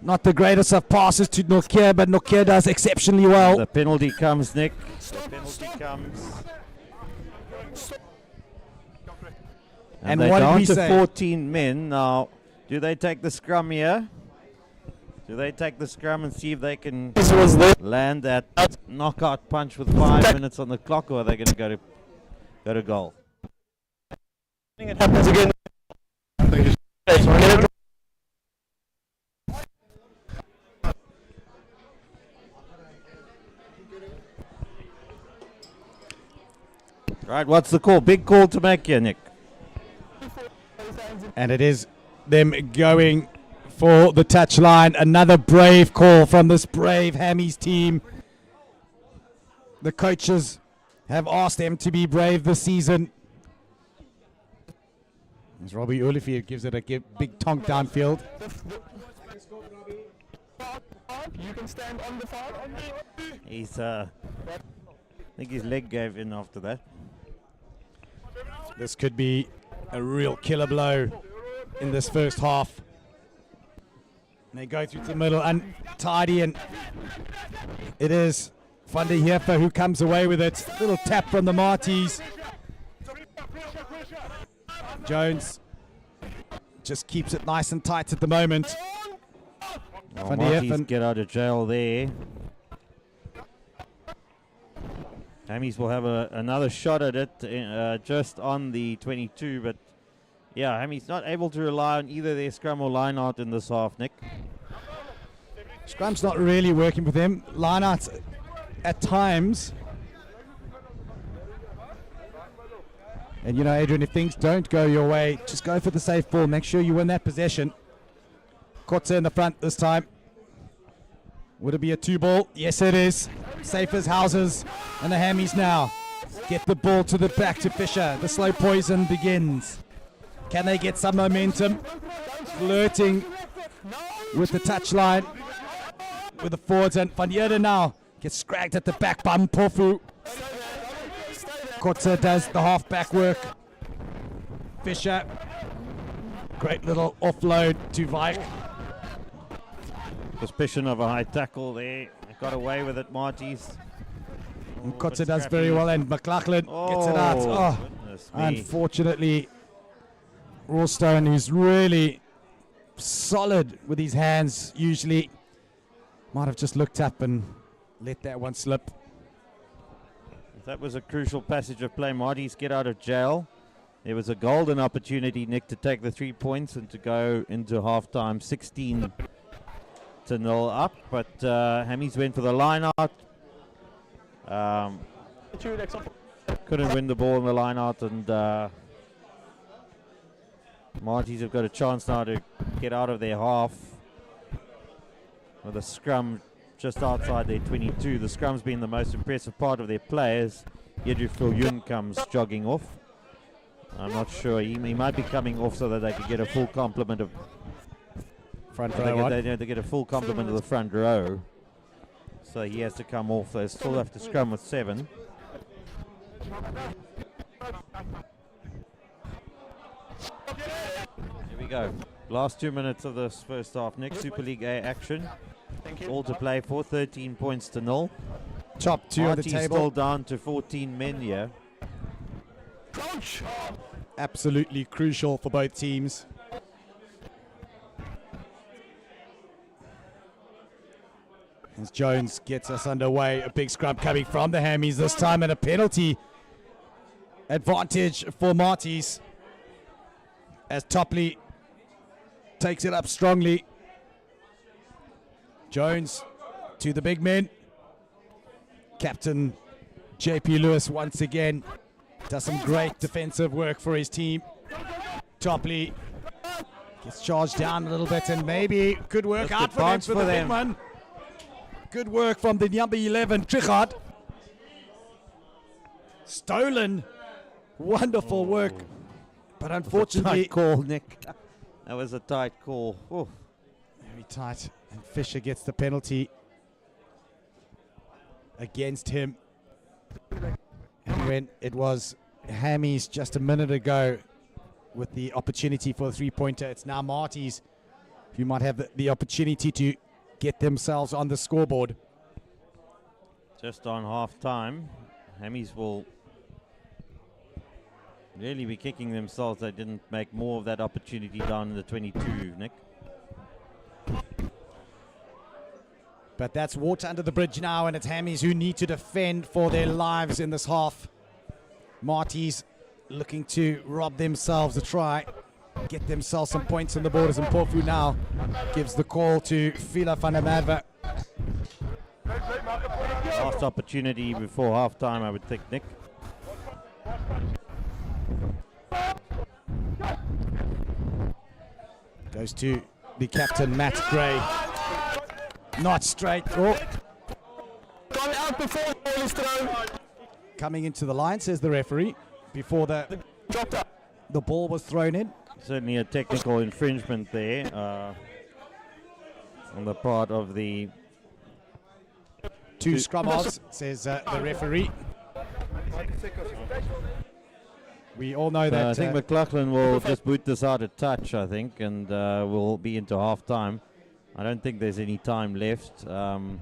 Not the greatest of passes to Nokia, but Nokia does exceptionally well. The penalty comes, Nick. The penalty comes. And they're what did down we to say? 14 men. Now, do they take the scrum here? Do they take the scrum and see if they can land that knockout punch with 5 minutes on the clock, or are they going to go to goal? It happens again. Right, what's the call? Big call to make here, Nick. And it is them going for the touchline. Another brave call from this brave Hammies team. The coaches have asked them to be brave this season. As Robbie Ulifi gives it a big tonk downfield. You can stand on the far. I think his leg gave in after that. This could be a real killer blow in this first half. And they go through to the middle, untidy, and it is Van der Heerfer who comes away with it. Little tap from the Marties. Jones just keeps it nice and tight at the moment. Well, Van der Marties Heerfer get out of jail there. Hammies will have another shot at it just on the 22, but yeah, Hammies not able to rely on either their scrum or line out in this half, Nick. Scrum's not really working with him. Lineouts at times. And you know, Adrian, if things don't go your way, just go for the safe ball. Make sure you win that possession. Kotze in the front this time. Would it be a 2-ball? Yes, it is. Safe as houses. And the Hammies now get the ball to the back to Fisher. The slow poison begins. Can they get some momentum? Flirting with the touchline with the forwards, and Van Eerden now gets scragged at the back by Mpofu. Kotze does the half-back work. Fisher, great little offload to Vike. Suspicion of a high tackle there. They got away with it, Marties. Kotze does very well, and McLaughlin gets it out. Oh, unfortunately, Rawstone, who's really solid with his hands, usually might have just looked up and let that one slip. That was a crucial passage of play. Marties get out of jail. There was a golden opportunity, Nick, to take the 3 points and to go into halftime 16-0 up, but Hammies went for the line out. Couldn't win the ball in the line out, and Marties have got a chance now to get out of their half with a scrum just outside their 22. The scrum's been the most impressive part of their players. Yedru Yun comes jogging off. I'm not sure. He might be coming off so that they could get a full complement of front row. They get a full complement of the front row. So he has to come off. They still have to scrum with 7. Here we go. Last 2 minutes of this first half. Next Super League A action. All to play for. 13 points to 0. Top 2 on the Marty's table. still down to 14 men here. Absolutely crucial for both teams. As Jones gets us underway, a big scrum coming from the Hammies this time, and a penalty advantage for Marties as Topley takes it up strongly. Jones to the big men. Captain JP Lewis once again does some great defensive work for his team. Topley gets charged down a little bit, and maybe could work Just out for them for the big one. Good work from the number 11, Trichard. Stolen. Wonderful work. But unfortunately... Tight call, Nick. That was a tight call. Ooh. Very tight. And Fisher gets the penalty against him. And when it was Hammies just a minute ago with the opportunity for a three-pointer, it's now Marties who might have the opportunity to get themselves on the scoreboard. Just on half time, Hammies will really be kicking themselves they didn't make more of that opportunity down in the 22, Nick. But that's water under the bridge now, and it's Hammies who need to defend for their lives in this half. Marties looking to rob themselves a try, get themselves some points on the board, as Mpofu now gives the call to Fila van der Merwe. Last opportunity before half time, I would think, Nick. Goes to the captain, Matt Gray. Not straight. Oh. Gone out before the ball is thrown. Coming into the line, says the referee, before the ball was thrown in. Certainly a technical infringement there on the part of the two scrum halves, says the referee. We all know that. I think McLaughlin will just boot this out a touch, I think, and we'll be into half time. I don't think there's any time left. So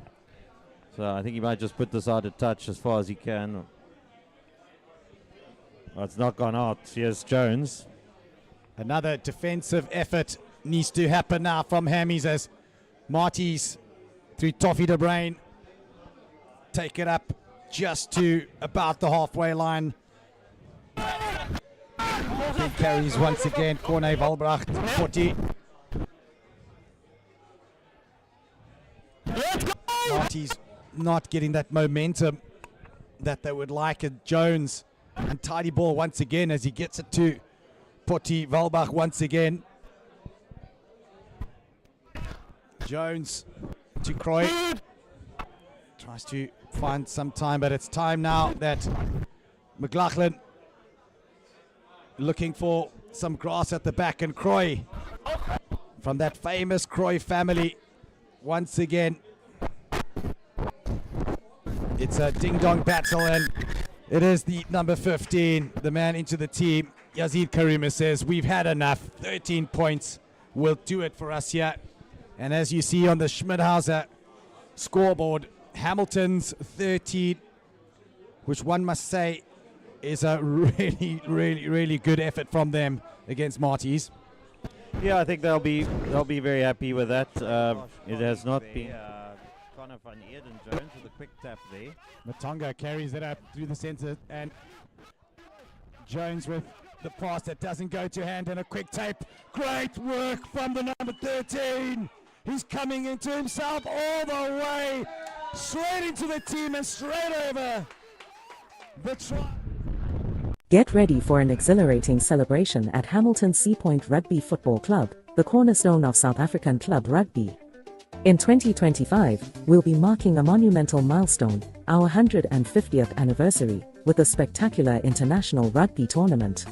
I think he might just put this out a touch as far as he can. Well, it's not gone out. Here's Jones. Another defensive effort needs to happen now from Hammies as Marties through Toffee de Bruin take it up just to about the halfway line. Big carries once again. Corne Valbracht, 40. Marties not getting that momentum that they would like. And Jones, and tidy ball once again as he gets it to Potti Valbach once again. Jones to Croy. Tries to find some time, but it's time now that McLaughlin looking for some grass at the back, and Croy from that famous Croy family once again. It's a ding-dong battle, and it is the number 15, the man into the team. Yazid Karima says, we've had enough. 13 points will do it for us here And as you see on the Schmidhauser scoreboard, Hamilton's 13, which one must say is a really good effort from them against Marty's. Yeah, I think they'll be very happy with that. It has not been Connor van Eerden Jones with a quick tap there. Matonga carries it up through the center, and Jones with the pass that doesn't go to hand and a quick tape. Great work from the number 13. He's coming into himself all the way, straight into the team and straight over the try. Get ready for an exhilarating celebration at Hamilton Sea Point Rugby Football Club, the cornerstone of South African club rugby. In 2025, we'll be marking a monumental milestone, our 150th anniversary, with a spectacular international rugby tournament.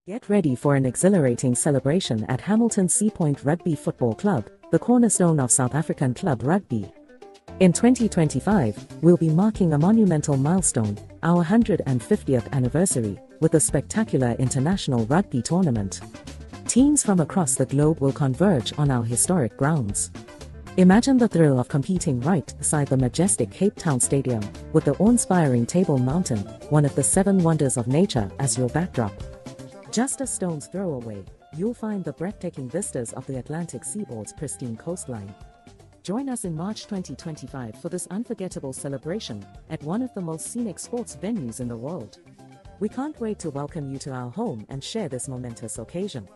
Get ready for an exhilarating celebration at Hamilton Sea Point Rugby Football Club, the cornerstone of South African club rugby. In 2025, we'll be marking a monumental milestone, our 150th anniversary, with a spectacular international rugby tournament. Teams from across the globe will converge on our historic grounds. Imagine the thrill of competing right beside the majestic Cape Town Stadium, with the awe-inspiring Table Mountain, one of the 7 wonders of nature, as your backdrop. Just a stone's throw away, you'll find the breathtaking vistas of the Atlantic seaboard's pristine coastline. Join us in March 2025 for this unforgettable celebration at one of the most scenic sports venues in the world. We can't wait to welcome you to our home and share this momentous occasion.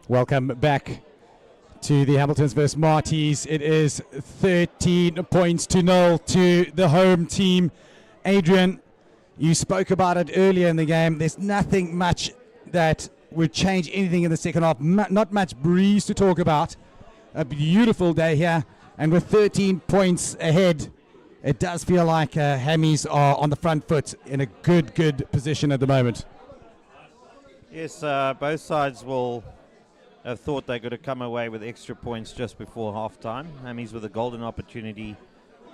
Welcome back to the Hamiltons versus Marties. It is 13 points to 0 to the home team. Adrian, you spoke about it earlier in the game. There's nothing much that would change anything in the second half. Not much breeze to talk about. A beautiful day here. And with 13 points ahead, it does feel like Hammies are on the front foot in a good position at the moment. Yes, both sides will have thought they could have come away with extra points just before half-time. Hammies with a golden opportunity.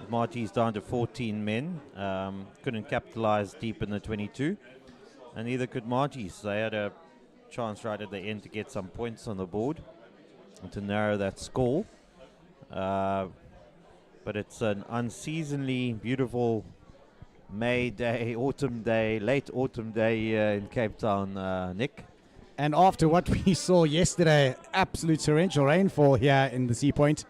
Marty's down to 14 men. Couldn't capitalize deep in the 22. And neither could Marty's. They had a chance right at the end to get some points on the board and to narrow that score. But it's an unseasonably beautiful May day, autumn day, late autumn day in Cape Town, Nick. And after what we saw yesterday, absolute torrential rainfall here in the Sea Point,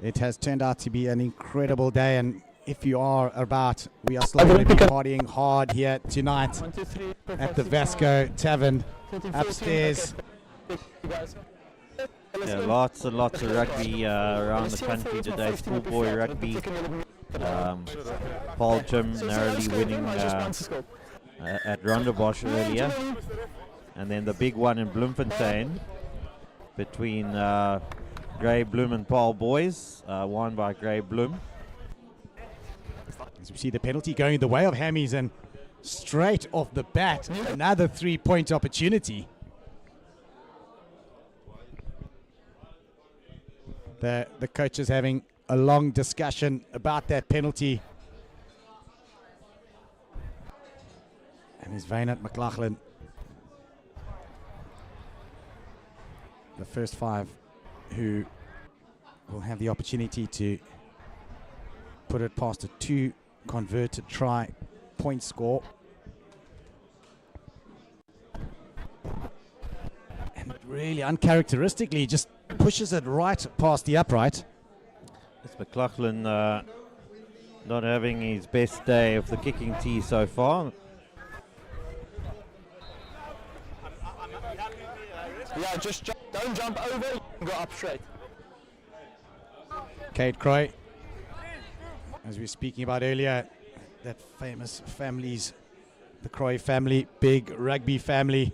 it has turned out to be an incredible day. And if you are about, we are still going to be partying hard here tonight at the Vasco Tavern upstairs. Yeah, lots and lots of rugby around the country today. Schoolboy rugby. Paul Jim narrowly winning at Rondebosch earlier. And then the big one in Bloemfontein between Grey Bloem and Paul Boys, won by Grey Bloem. As we see the penalty going the way of Hammies, and straight off the bat, another 3-point opportunity. The coach is having a long discussion about that penalty. And he's Wynand McLaughlin. The first 5 who will have the opportunity to put it past a 2 converted try point score. And really uncharacteristically just pushes it right past the upright. It's McLaughlin not having his best day of the kicking tee so far. Yeah, just don't jump over, you can go up straight. Kate Croy, as we were speaking about earlier, that famous families, the Croy family, big rugby family.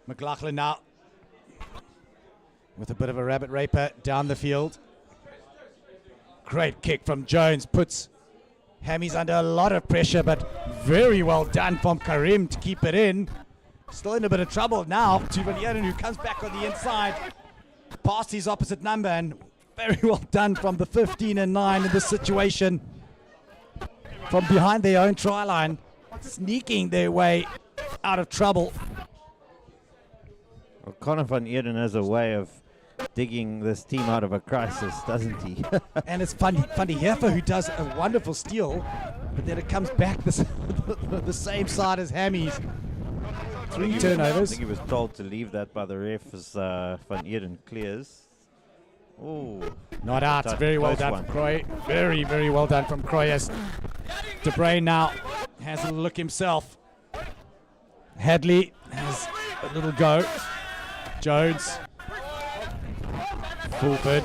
McLaughlin now with a bit of a rabbit raper down the field. Great kick from Jones, puts Hammies under a lot of pressure, but very well done from Karim to keep it in. Still in a bit of trouble now to Van Eeren, who comes back on the inside, past his opposite number, and very well done from the 15 and 9 in this situation. From behind their own try line, sneaking their way out of trouble. Well, Connor Van Eeren has a way of digging this team out of a crisis, doesn't he? And it's Van der Heever who does a wonderful steal, but then it comes back the same side as Hammies. 3 turnovers. I think he was told to leave that by the ref as Van Eeren clears. Oh, not out. Very well done from Croy. Very, very well done from Croy, as De Bruyn now has a look himself. Hadley has a little go. Jones. Fulford.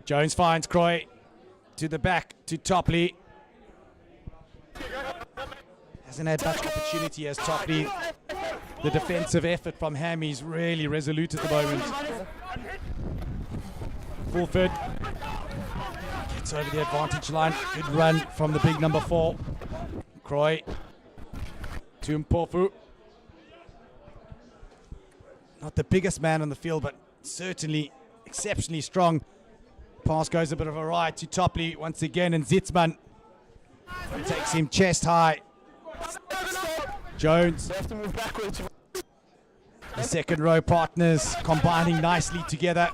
Jones finds Croy to the back to Topley. Hasn't had much opportunity as Topley. The defensive effort from Hammy's really resolute at the moment. Fulford gets over the advantage line. Good run from the big number 4. Croy to Mpofu. Not the biggest man on the field, but certainly exceptionally strong. Pass goes a bit of a right to Topley once again, and Zitzman takes him chest high. Jones. The second row partners combining nicely together.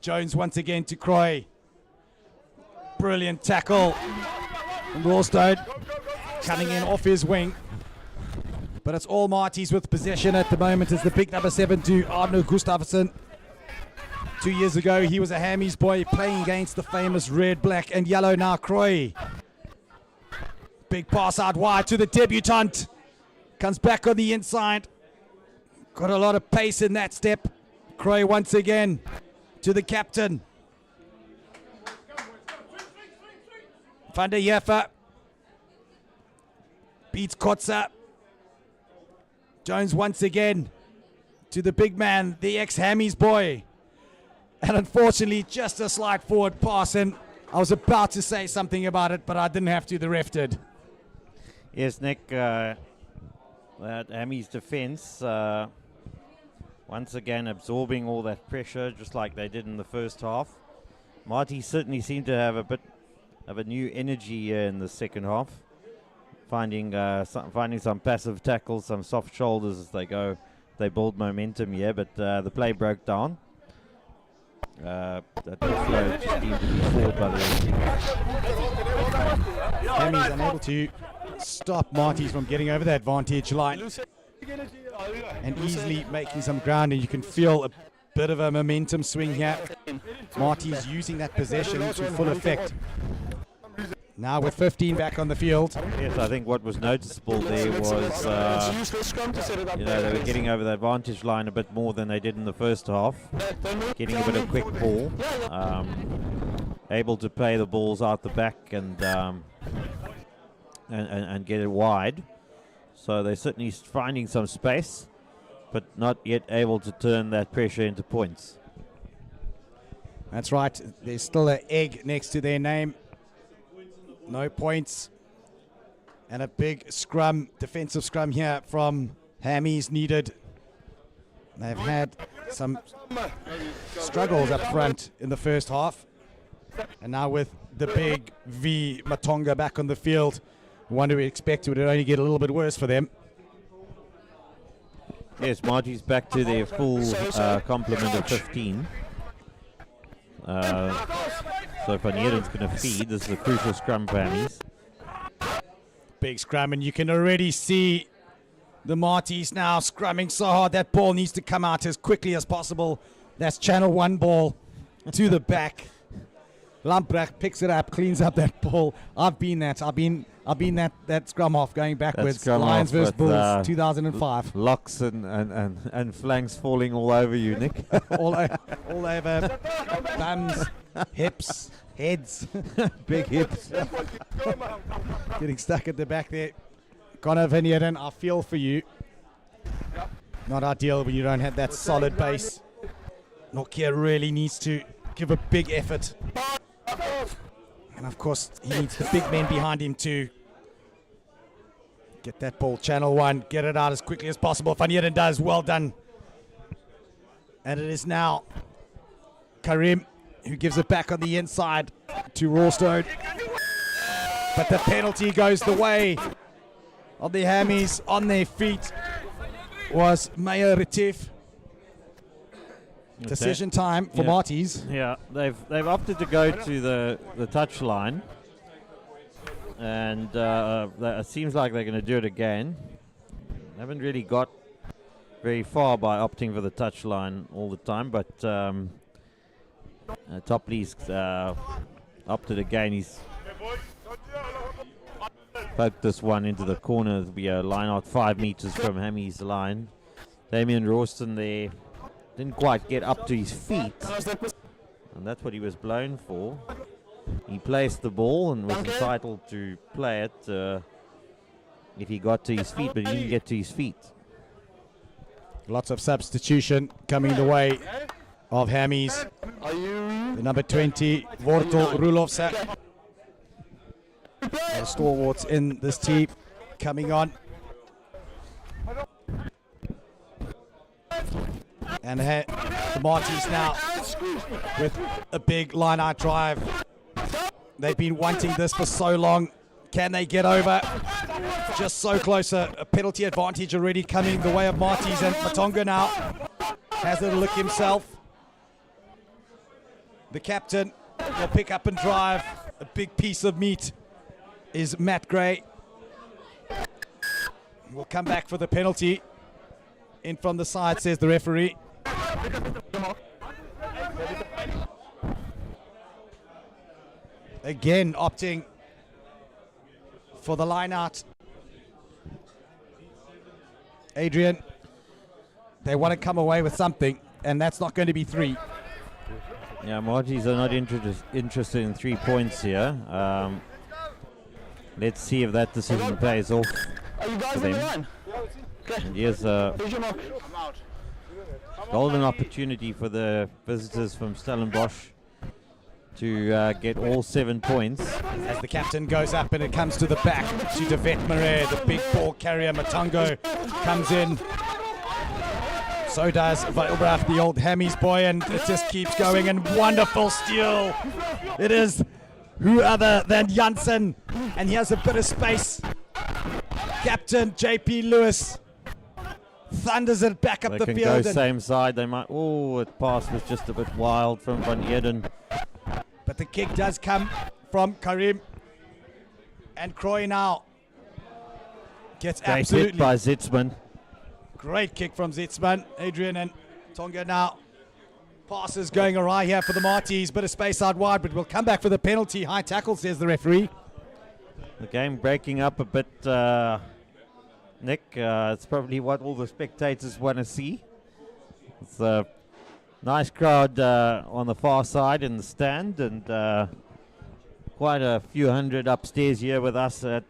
Jones once again to Croy. Brilliant tackle. Rawstone coming in off his wing. But it's all Marties with possession at the moment as the big number 7 to Arno Gustafsson. 2 years ago, he was a Hammies boy playing against the famous red, black and yellow now Croy. Big pass out wide to the debutant. Comes back on the inside. Got a lot of pace in that step. Croy once again to the captain. Van der Heever beats Kotza. Jones once again to the big man, the ex-Hammies boy. And unfortunately, just a slight forward pass. And I was about to say something about it, but I didn't have to. The ref did. Yes, Nick, that Hammy's defense, once again absorbing all that pressure, just like they did in the first half. Marty certainly seemed to have a bit of a new energy here in the second half. Finding some passive tackles, some soft shoulders as they go. They build momentum here, but the play broke down. That flow just seemed to be forward by the Hammy's unable to stop Marty's from getting over the advantage line and easily making some ground, and you can feel a bit of a momentum swing here. Marty's using that possession to full effect. Now with 15 back on the field. Yes, I think what was noticeable there was, they were getting over the advantage line a bit more than they did in the first half. Getting a bit of quick ball. Able to play the balls out the back and get it wide. So they're certainly finding some space, but not yet able to turn that pressure into points. That's right. There's still an egg next to their name. No points. And a big scrum, defensive scrum here from Hammies needed. They've had some struggles up front in the first half. And now with the big V Matonga back on the field, one who we expect it would only get a little bit worse for them. Yes, Marty's back to their full complement of 15. So Van Eeren's going to feed. This is a crucial scrum for Hammies. Big scrum, and you can already see the Marties now scrumming so hard. That ball needs to come out as quickly as possible. That's channel 1 ball to the back. Lamprecht picks it up, cleans up that ball. I've been that scrum half going backwards. Lions versus Bulls, 2005. Locks and flanks falling all over you, Nick. all over bums, hips, heads. Big hips. Getting stuck at the back there. Connor Van Heerden, I feel for you. Not ideal when you don't have that solid base. Nokia really needs to give a big effort. And of course, he needs the big men behind him to get that ball. Channel 1, get it out as quickly as possible. Van Heerden does, well done. And it is now Karim who gives it back on the inside to Rawstone. But the penalty goes the way of the Hammies. On their feet was Meyer Retief. Decision time for Marties. Yeah, they've opted to go to the touch line, and it seems like they're going to do it again. Haven't really got very far by opting for the touch line all the time, but Topley's opted again. He's poked this one into the corner. It'll be a line out 5 meters from Hammy's line. Damien Rawston there didn't quite get up to his feet, and that's what he was blown for. He placed the ball and was entitled to play it if he got to his feet, but he didn't get to his feet. Lots of substitution coming the way of Hammies. The number 20, Wortel Rulovsa. The stalwarts in this team coming on. And the Marties now with a big line-out drive. They've been wanting this for so long. Can they get over? Just so close. A penalty advantage already coming the way of Marties, and Matonga now has a look himself. The captain will pick up and drive. A big piece of meat is Matt Gray. We'll come back for the penalty. In from the side, says the referee. Again, opting for the line out. Adrian, they want to come away with something, and that's not going to be 3. Yeah, Marties are not interested in 3 points here. Let's see if that decision pays off for them. And here's a golden opportunity for the visitors from Stellenbosch to get all 7 points. As the captain goes up and it comes to the back to De Vet Marais, the big ball carrier Matongo comes in. So does Veilbracht, the old Hammies boy, and it just keeps going. And wonderful steal. It is who other than Janssen, and he has a bit of space. Captain JP Lewis thunders it back up the field. They can go same side. They might. Oh, it pass was just a bit wild from Van Heerden. But the kick does come from Karim. And Croy now gets Great absolutely hit by Zitzman. Great kick from Zitzman. Adrian and Tonga now. Passes going awry here for the Marties. Bit of space out wide, but we'll come back for the penalty. High tackle, says the referee. The game breaking up a bit, Nick. It's probably what all the spectators want to see. It's a nice crowd on the far side in the stand, and quite a few hundred upstairs here with us at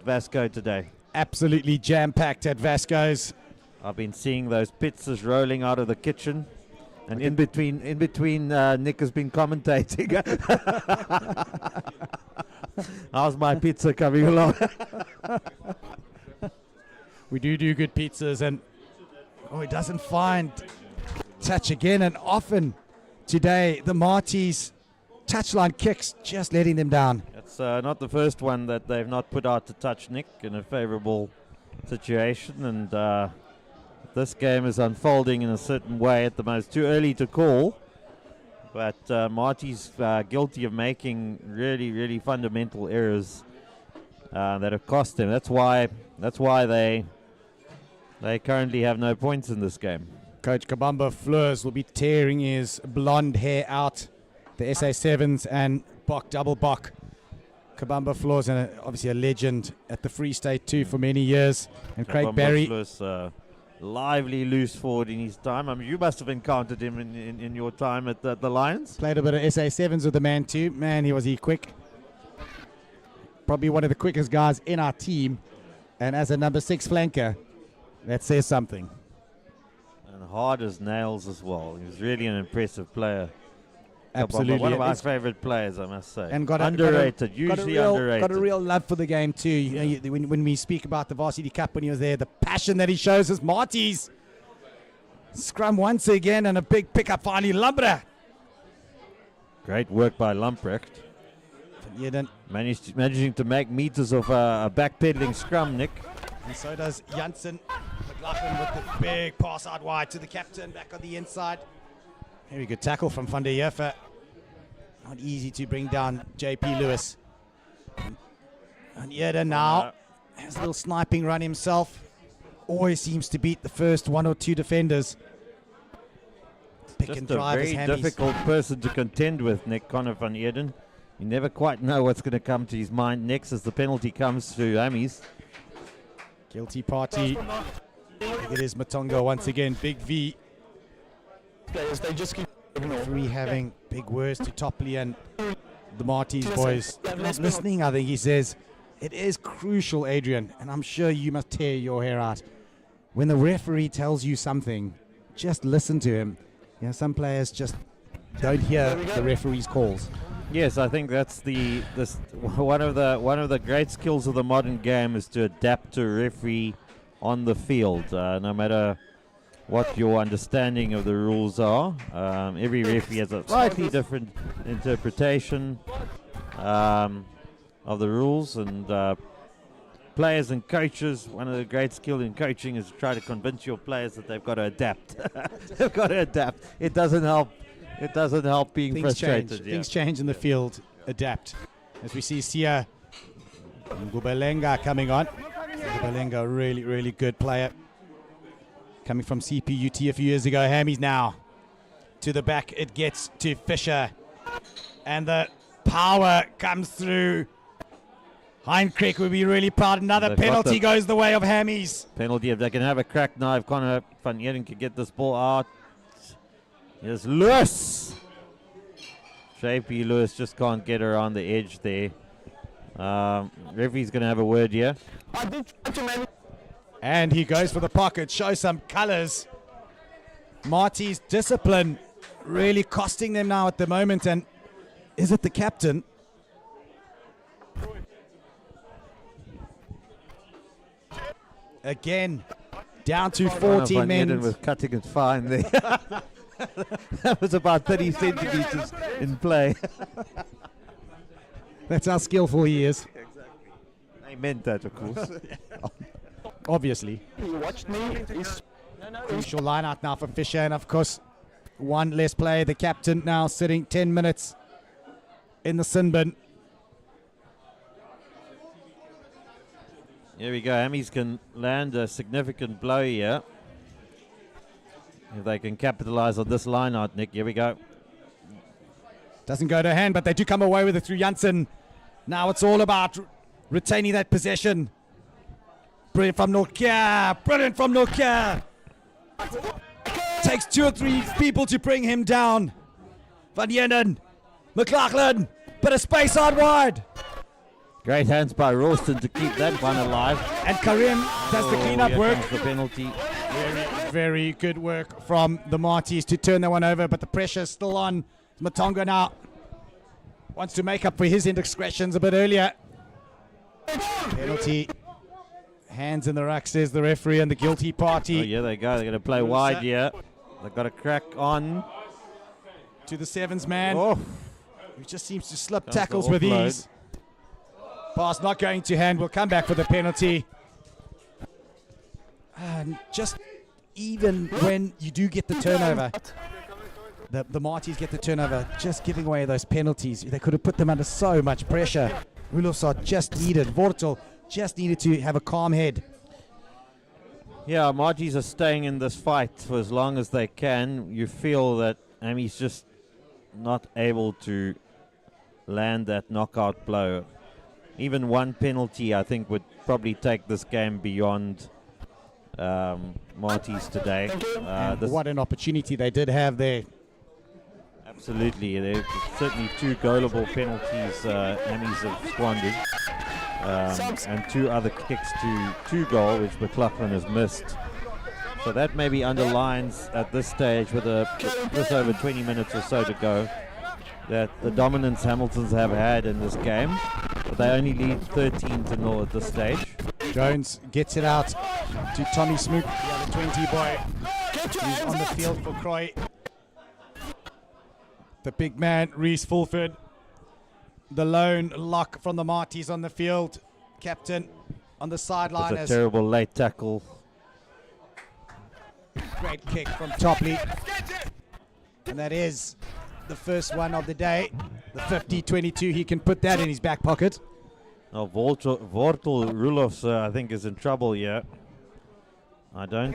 Vasco today. Absolutely jam-packed at Vasco's. I've been seeing those pizzas rolling out of the kitchen, and in between, Nick has been commentating. How's my pizza coming along? We do good pizzas, and he doesn't find touch again, and often today the Marties touchline kicks just letting them down. It's not the first one that they've not put out to touch, Nick, in a favourable situation, and this game is unfolding in a certain way at the most. Too early to call, but Marty's guilty of making really fundamental errors that have cost them. That's why they currently have no points in this game. Coach Kabamba Fleurs will be tearing his blonde hair out the SA7s and Bok, double Bok. Kabamba Floors, and obviously a legend at the Free State too for many years. And Craig Barry. Lively loose forward in his time. I mean, you must have encountered him in your time at the Lions. Played a bit of SA7s with the man too. Man, was he quick. Probably one of the quickest guys in our team. And as a number 6 flanker, that says something. And hard as nails as well. He was really an impressive player. Absolutely. One of my favorite players, I must say. And underrated, hugely underrated. Got a real love for the game too. You know, when we speak about the Varsity Cup when he was there, the passion that he shows us. Marty's scrum once again and a big pickup finally. Lumbra. Great work by Lamprecht. Managing to make meters of a backpedaling scrum, Nick. And so does Janssen. McLaughlin with the big pass out wide to the captain, back on the inside. Very good tackle from Van der Heever. Not easy to bring down JP Lewis. And Yeda now has a little sniping run himself. Always seems to beat the first 1 or 2 defenders. Pick Just and drive a very difficult person to contend with, Nick Connor van Eerden. You never quite know what's going to come to his mind next as the penalty comes to Amies. Guilty party. It is Matongo once again. Big V. Players, they just keep Referee having big words to Topley and the Marty's boys. Not listening, I think he says. It is crucial, Adrian, and I'm sure you must tear your hair out. When the referee tells you something, just listen to him. You know, some players just don't hear the referee's calls. Yes, I think that's one of the great skills of the modern game is to adapt to a referee on the field, no matter what your understanding of the rules are. Every referee has a slightly different interpretation of the rules, and players and coaches, one of the great skill in coaching is to try to convince your players that they've got to adapt. They've got to adapt. It doesn't help being Things frustrated. change. Things change in the field. Adapt. As we see Sia Ngubelenga coming on. Ngubelenga, really, really good player. Coming from CPUT a few years ago. Hammies now to the back. It gets to Fisher. And the power comes through. Heinkrieg would be really proud. Another penalty goes the way of Hammies. Penalty. If they can have a crack now, if Connor van Eerden can get this ball out. Here's Lewis. JP Lewis just can't get around the edge there. Referee's going to have a word here. And he goes for the pocket. Show some colours. Marty's discipline really costing them now at the moment. And is it the captain? Again, down to 14 men. Was cutting it fine there. That was about 30 centimeters in play. That's how skillful he is. Exactly. I meant that, of course. Obviously. You watched me. Crucial line out now for Fisher, and of course, one less play. The captain now sitting 10 minutes in the sin bin. Here we go. Amies can land a significant blow here. If they can capitalize on this line out, Nick. Here we go. Doesn't go to hand, but they do come away with it through Janssen. Now it's all about retaining that possession. Brilliant from Nokia. Brilliant from Nokia. Takes 2 or 3 people to bring him down. Van Jenen. McLaughlin. Bit of space out wide. Great hands by Ralston to keep that one alive. And Karim does the cleanup here work. comes the penalty. Very, very good work from the Marties to turn that one over, but the pressure's still on. Matongo now wants to make up for his indiscretions a bit earlier. Penalty. Hands in the ruck, says the referee, and the guilty party. Oh, yeah, they go. They're going to play wide here. They've got a crack on. To the 7s man. Oh. Who just seems to slip tackles with offload. ease. Pass not going to hand. Will come back for the penalty. And just even when you do get the turnover, the Marties get the turnover, just giving away those penalties. They could have put them under so much pressure. Ulofsson just needed, Vortel just needed to have a calm head. Yeah, Marties are staying in this fight for as long as they can. You feel that Ami's just not able to land that knockout blow. Even one penalty, I think, would probably take this game beyond Marty's today. What an opportunity they did have there. Absolutely. There certainly 2 goalable penalties Hammies have squandered. And 2 other kicks to goal, which McLaughlin has missed. So that maybe underlines at this stage, with just over 20 minutes or so to go, that the dominance Hamiltons have had in this game. But they only lead 13-0 at this stage. Jones gets it out to Tommy Smook, the other 20 boy, who's on the field for Croy. The big man, Reese Fulford. The lone lock from the Marties on the field. Captain on the sideline. It's a terrible late tackle. Great kick from Topley. And that is the first one of the day. The 50-22, he can put that in his back pocket. Now Vortel Rulofs, I think, is in trouble here. I don't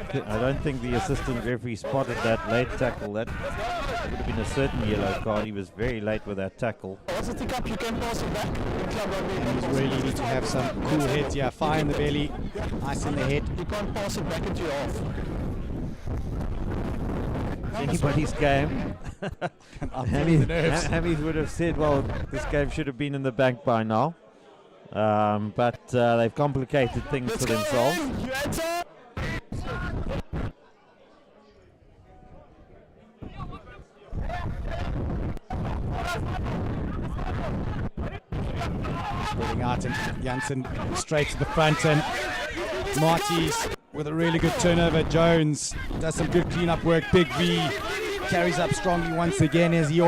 think the assistant referee spotted that late tackle. That would have been a certain yellow card. He was very late with that tackle. Also think up, you can pass it back. And he's really need to have some cool heads here. Fire in the belly, ice in the head. You can't pass it back into your half. Anybody's game. Hammies would have said, well, this game should have been in the bank by now. But they've complicated things for themselves. Pulling out and Janssen straight to the front, and Marty's with a really good turnover. Jones does some good cleanup work. Big V carries up strongly once again, as he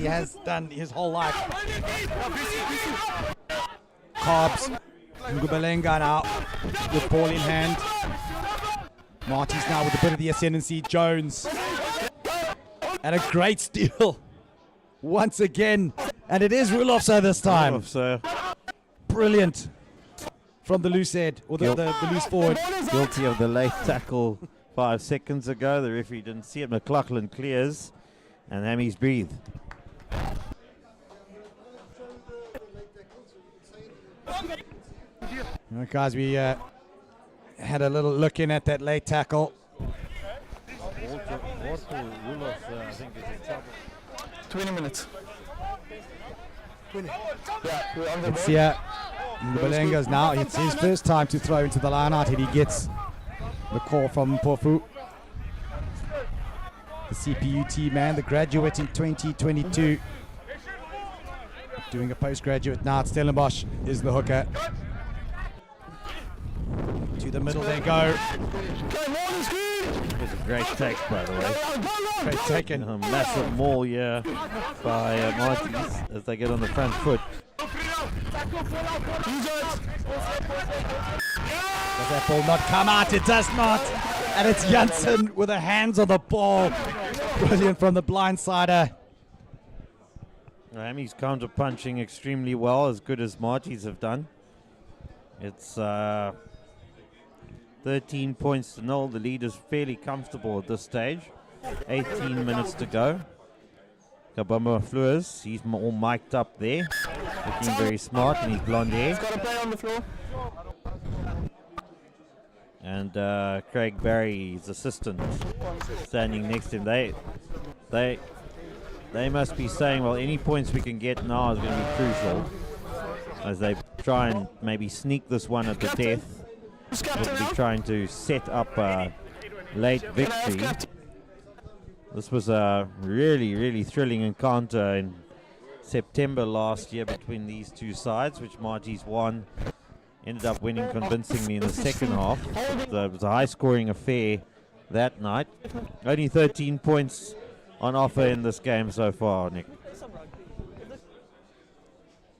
has done his whole life. Cobbs, Ngubalenga now with ball in hand. Marty's now with a bit of the ascendancy. Jones and a great steal once again, and it is Rulofso this time. Rulofso. Brilliant from the loose head, or the loose forward. Guilty of the late tackle 5 seconds ago. The referee didn't see it. McLaughlin clears, and Hammies breathe. Right, guys, we had a little look in at that late tackle. Vortel Rulofs, I think, is in trouble. 20 minutes. 20. Yeah, we're on the It's here. Ngubalenga's now, it's his first time to throw into the line out, and he gets the call from Mpofu. The CPUT man, the graduate in 2022. Doing a postgraduate now at Stellenbosch is the hooker. To the middle they go. It was a great take, by the way. Great taken. A massive maul here by Marty's as they get on the front foot. Does that ball not come out? It does not. And it's Janssen with the hands on the ball. Brilliant from the blindside. Hammies counter-punching extremely well, as good as Marty's have done. It's 13 points to 0. The lead is fairly comfortable at this stage. 18 minutes to go. Kabamba Fleurs, he's all mic'd up there, looking very smart in his blonde hair. He's got to play on the floor. And Craig Barry, his assistant, standing next to him. They must be saying, well, any points we can get now is going to be crucial, as they try and maybe sneak this one at the death. They'll be trying to set up a late victory. This was a really, really thrilling encounter in September last year between these two sides, which Marty's won. Ended up winning convincingly in the second half. It was a high-scoring affair that night. Only 13 points on offer in this game so far, Nick.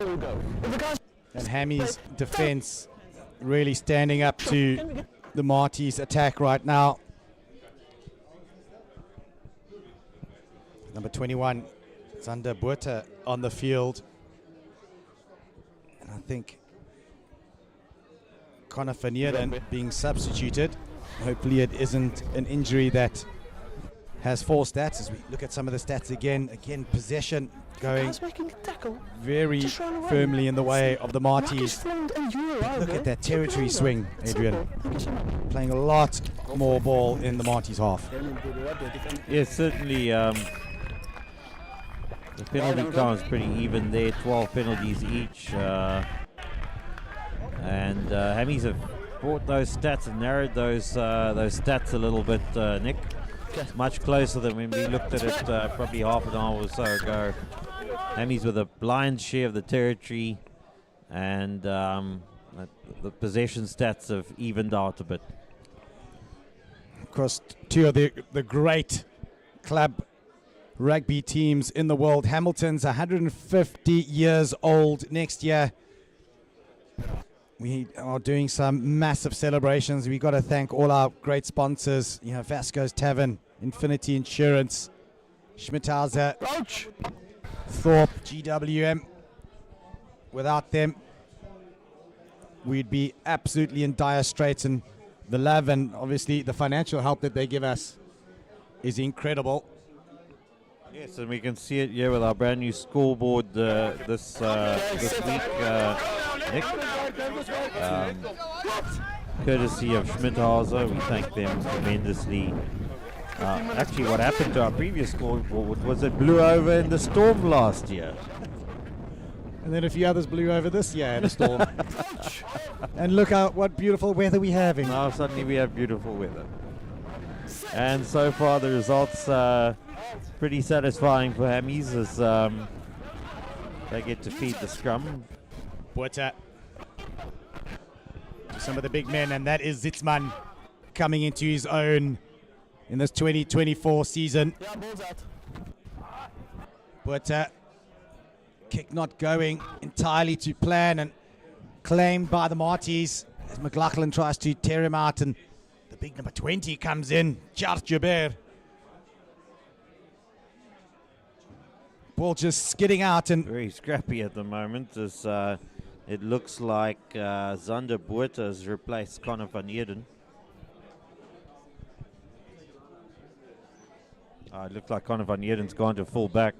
And Hammy's defense really standing up to the Marty's attack right now. Number 21, Zander Buerta on the field. And I think Connor Van Heerden being substituted. Hopefully it isn't an injury that has 4 stats. As we look at some of the stats again, possession going Guy's making a tackle. very Just run away. firmly in the way of the Marcus Marties. Flond and you arrive, Look eh? at that Take territory over. swing, Adrian. Simple. Thank you so much. Playing a lot more ball in the Marties half. Yes, certainly. The penalty count is pretty even there, 12 penalties each. And Hammies have brought those stats and narrowed those stats a little bit, Nick. It's much closer than when we looked at it probably half an hour or so ago. Hammies with a blind share of the territory, and the possession stats have evened out a bit. Of course, 2 of the great club rugby teams in the world. Hamilton's 150 years old next year. We are doing some massive celebrations. We've got to thank all our great sponsors, Vasco's Tavern, Infinity Insurance, Schmidhauser, Ouch! Thorpe, GWM. Without them, we'd be absolutely in dire straits, and the love and obviously the financial help that they give us is incredible. Yes, and we can see it here with our brand new scoreboard this week, Nick. Courtesy of Schmidhauser, we thank them tremendously. Actually, what happened to our previous scoreboard was it blew over in the storm last year. And then a few others blew over this year in a storm. And look out what beautiful weather we're having. Now suddenly we have beautiful weather. And so far the results pretty satisfying for Hammies as they get to feed the scrum. Buerta. Some of the big men, and that is Zitzman coming into his own in this 2024 season. Yeah, ball's out. Buerta. Kick not going entirely to plan and claimed by the Marties as McLaughlin tries to tear him out, and the big number 20 comes in, Charles Joubert. Ball just skidding out, and Very scrappy at the moment as it looks like Zander Buerta has replaced Connor van Eerden. It looked like Connor van Eerden's gone to full back.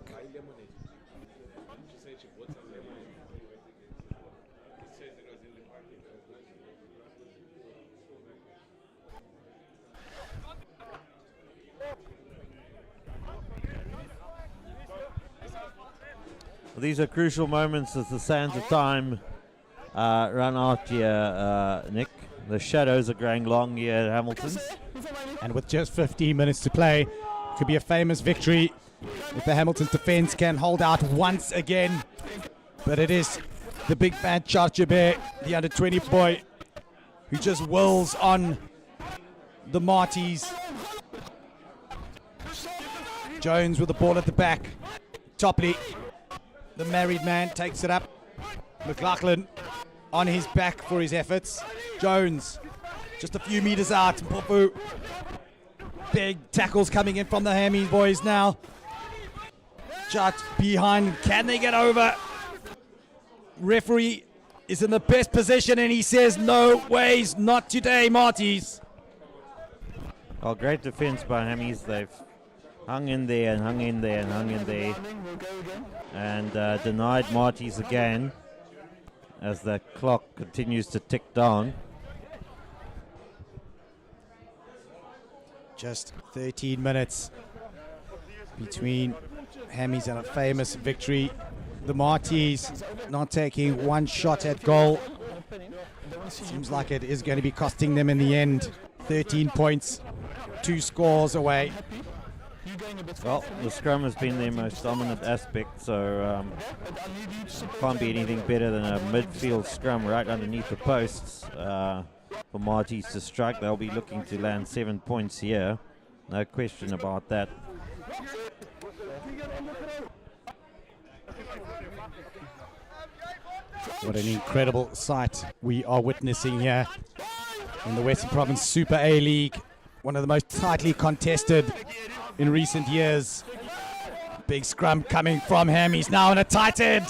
Well, these are crucial moments as the sands of time run out here, Nick. The shadows are growing long here at Hamilton. and with just 15 minutes to play, could be a famous victory if the Hamilton's defense can hold out once again. But it is the big man Charles Joubert, the under 20 boy, who just whirls on the Marties. Jones with the ball at the back. Topley, the married man, takes it up. McLaughlin on his back for his efforts. Jones just a few meters out. Mpofu. Big tackles coming in from the Hammies boys now. Just behind. Can they get over? Referee is in the best position and he says no ways, not today, Marties. Well, great defense by Hammies. They've hung in there and hung in there and hung in there and denied Marties again as the clock continues to tick down. Just 13 minutes between Hammies and a famous victory. The Marties not taking one shot at goal. Seems like it is going to be costing them in the end. 13 points, 2 scores away. Well, the scrum has been their most dominant aspect, so can't be anything better than a midfield scrum right underneath the posts for Marties to strike. They'll be looking to land 7 points here, no question about that. What an incredible sight we are witnessing here in the Western Province Super A League. One of the most tightly contested in recent years. Big scrum coming from Hammies now in a tight end.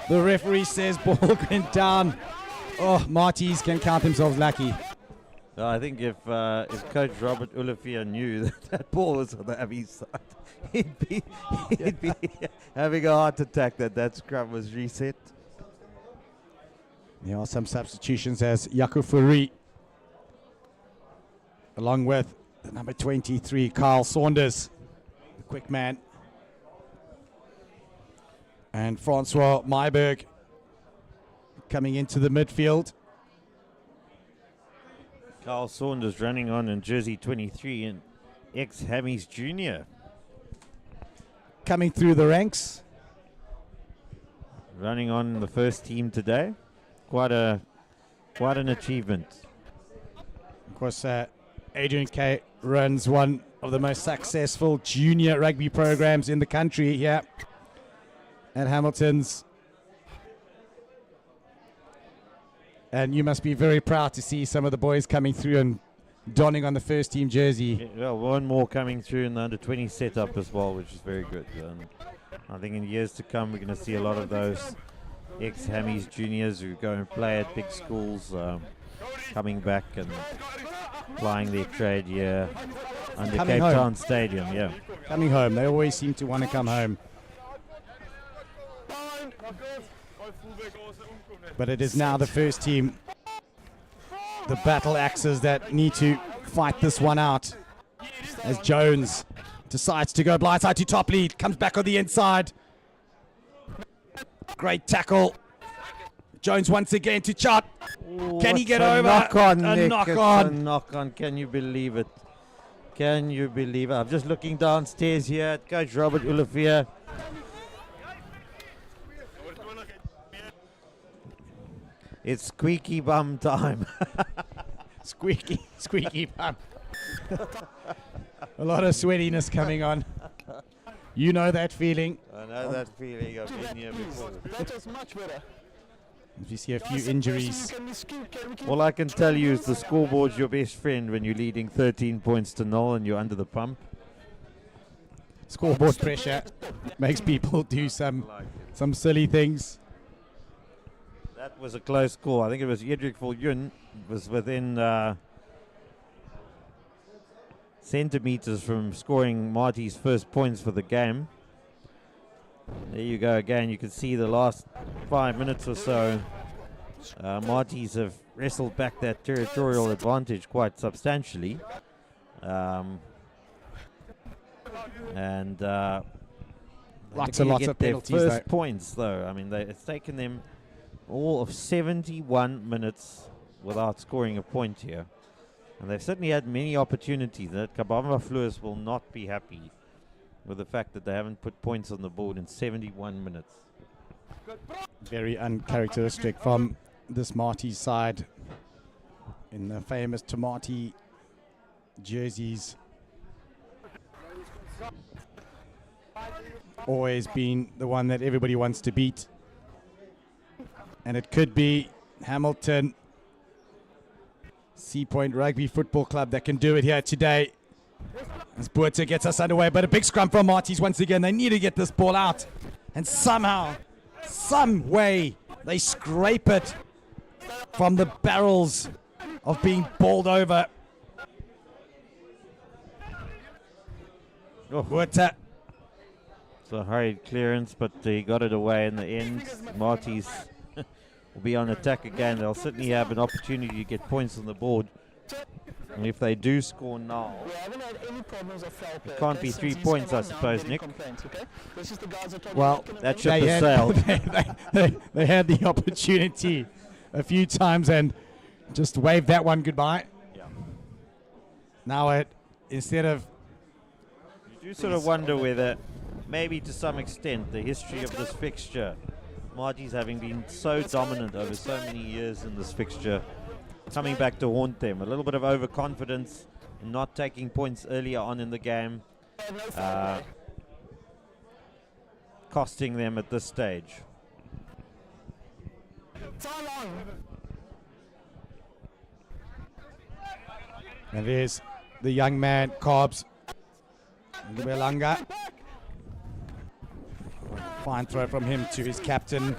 The referee says ball went down. Oh, Marties can count themselves lucky. I think if Coach Robert Ulafia knew that that ball was on the Abbey side, he'd be having a heart attack that scrum was reset. There are some substitutions as Yakufuri, along with the number 23, Carl Saunders, the quick man, and Francois Myberg coming into the midfield. Carl Saunders running on in jersey 23 and ex-Hammies Junior. Coming through the ranks. Running on the first team today. Quite an achievement. Of course, Adrian Kay runs one of the most successful junior rugby programs in the country here at Hamilton's. And you must be very proud to see some of the boys coming through and donning on the first team jersey. Yeah, one more coming through in the under-20 setup as well, which is very good. I think in years to come we're going to see a lot of those ex-Hammies juniors who go and play at big schools coming back and plying their trade here under Coming Cape home. Town Stadium. Yeah, Coming home. They always seem to want to come home. But it is now the first team, the battle axes, that need to fight this one out. As Jones decides to go blindside to top lead, comes back on the inside. Great tackle. Jones once again to Chot. Can he get over? Knock on, A Nick. knock It's on. a knock on. Can you believe it? Can you believe it? I'm just looking downstairs here at Coach Robert Ulafia. It's squeaky bum time. Squeaky bum. A lot of sweatiness coming on. You know that feeling. I know that feeling. I've been here before. That was much better. If you see a few injuries. All I can tell you is the scoreboard's your best friend when you're leading 13 points to 0 and you're under the pump. Scoreboard pressure makes people do some silly things. That was a close call. I think it was Edric Viljoen was within centimeters from scoring Marty's first points for the game. There you go again. You can see the last 5 minutes or so. Marty's have wrestled back that territorial advantage quite substantially. And Lots they and lots get of their penalties, first though. points, though. I mean, it's taken them all of 71 minutes without scoring a point here. And they've certainly had many opportunities. That Kabamba Fleurs will not be happy with the fact that they haven't put points on the board in 71 minutes. Very uncharacteristic from this Marty side in the famous Tomati jerseys. Always been the one that everybody wants to beat. And it could be Hamilton Sea Point Rugby Football Club that can do it here today. As Buerta gets us underway, but a big scrum from Marty's once again. They need to get this ball out. And somehow, some way, they scrape it from the barrels of being bowled over. Buerta. It's a hurried clearance, but he got it away in the end. Marty's will be on attack again. They'll certainly have an opportunity to get points on the board. And if they do score now, it can't be 3 points, I suppose, Nick. Well, That ship has sailed. they had the opportunity a few times and just waved that one goodbye. Yeah. Now instead of You do sort of wonder whether, maybe to some extent, the history of this fixture, Marty's having been so dominant over so many years in this fixture, coming back to haunt them. A little bit of overconfidence, not taking points earlier on in the game, costing them at this stage. And there's the young man, Cobbs. Ngubelanga. Fine throw from him to his captain.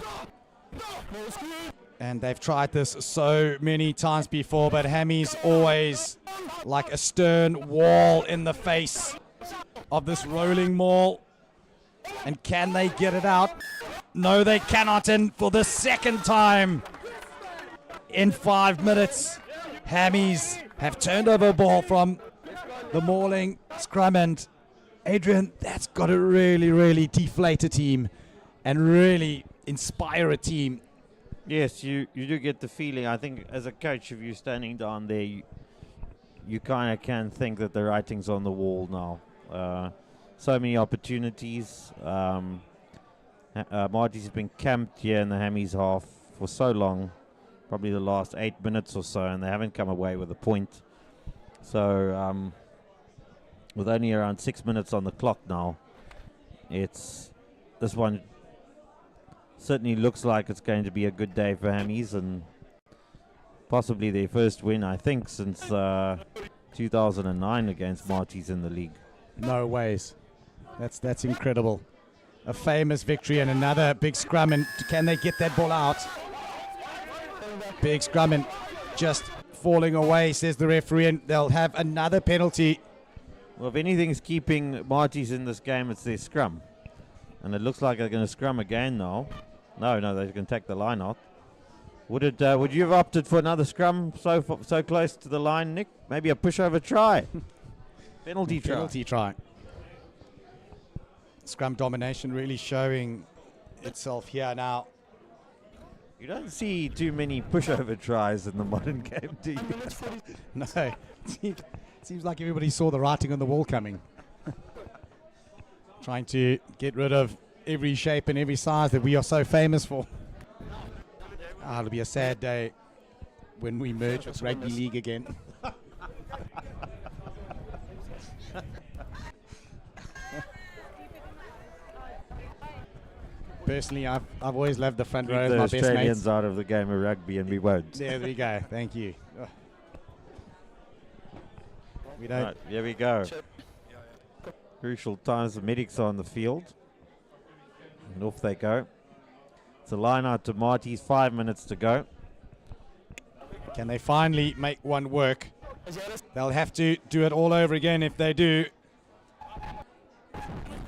And they've tried this so many times before, but Hammy's always like a stern wall in the face of this rolling maul. And can they get it out? No, they cannot. And for the second time in 5 minutes, Hammies have turned over a ball from the mauling scrum. And Adrian, that's got to really, really deflate a team and really inspire a team. Yes, you do get the feeling. I think as a coach, if you're standing down there, you kind of can think that the writing's on the wall now. So many opportunities. Marty's been camped here in the Hammies half for so long, probably the last 8 minutes or so, and they haven't come away with a point. So with only around 6 minutes on the clock now, this one certainly looks like it's going to be a good day for Hammies, and possibly their first win, I think, since 2009 against Marty's in the league. No ways. That's incredible. A famous victory and another big scrum. And can they get that ball out? Big scrum and just falling away, says the referee, and they'll have another penalty. Well, if anything's keeping Marty's in this game, it's their scrum. And it looks like they're going to scrum again now. No, they're going to take the line out. Would you have opted for another scrum so close to the line, Nick? Maybe a pushover try. Penalty try. Scrum domination really showing itself here now. You don't see too many pushover tries in the modern game, do you? No. Seems like everybody saw the writing on the wall coming. Trying to get rid of every shape and every size that we are so famous for. It'll be a sad day when we merge with rugby league again. Personally, I've always loved the front row as my best mates. Australians out of the game of rugby, and we won't. There we go. Thank you. We don't. Right, here we go. Crucial times. The medics are on the field, and off they go. It's a line out to Marty's. 5 minutes to go. Can they finally make one work? They'll have to do it all over again if they do.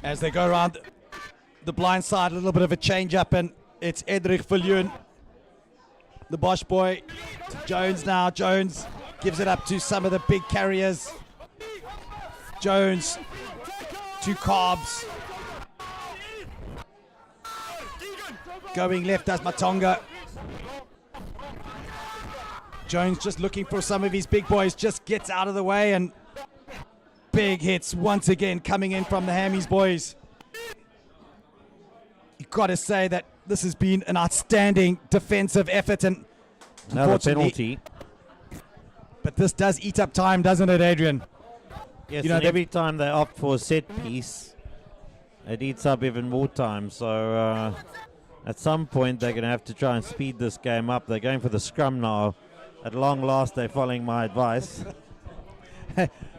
As they go around the blind side, a little bit of a change up, and it's Edrich Viljoen, the Bosch boy, to Jones now. Jones gives it up to some of the big carriers. Jones to Cobbs. Going left does Matonga. Jones just looking for some of his big boys, just gets out of the way, and big hits once again coming in from the Hammies boys. You've got to say that this has been an outstanding defensive effort, and another penalty. But this does eat up time, doesn't it, Adrian? Yes, and every time they opt for a set piece, it eats up even more time. So at some point, they're going to have to try and speed this game up. They're going for the scrum now. At long last, they're following my advice.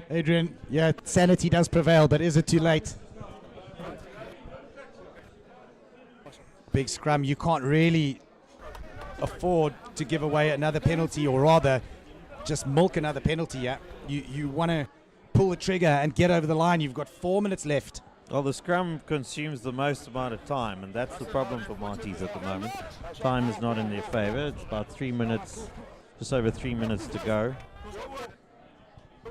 Adrian, yeah, sanity does prevail, but is it too late? Big scrum, you can't really afford to give away another penalty, or rather just milk another penalty. Yeah, you want to pull the trigger and get over the line. You've got 4 minutes left. Well, the scrum consumes the most amount of time, and that's the problem for Marty's at the moment. Time is not in their favor. It's about 3 minutes, just over 3 minutes to go.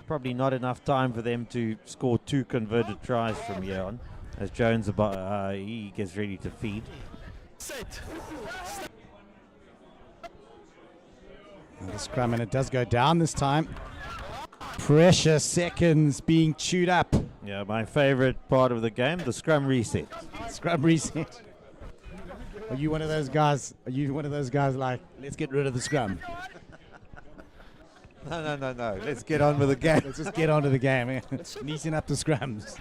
Probably not enough time for them to score 2 converted tries from here on, as Jones he gets ready to feed. And the scrum, and it does go down this time. Precious seconds being chewed up. Yeah, my favorite part of the game, the scrum reset. Scrum reset. Are you one of those guys? Are you one of those guys like, let's get rid of the scrum? No. Let's get on with the game. Let's just get on to the game. Neaten up the scrums.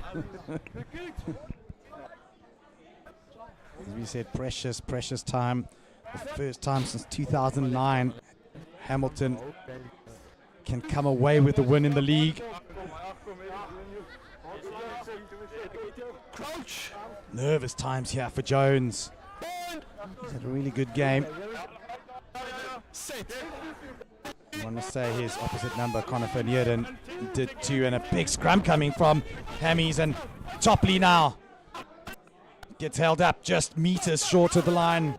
As we said, precious time. The first time since 2009, Hamilton can come away with the win in the league. Nervous times here for Jones. He's had a really good game. I want to say his opposite number, Connor van Heerden, did too, and a big scrum coming from Hammies, and Topley now gets held up just meters short of the line.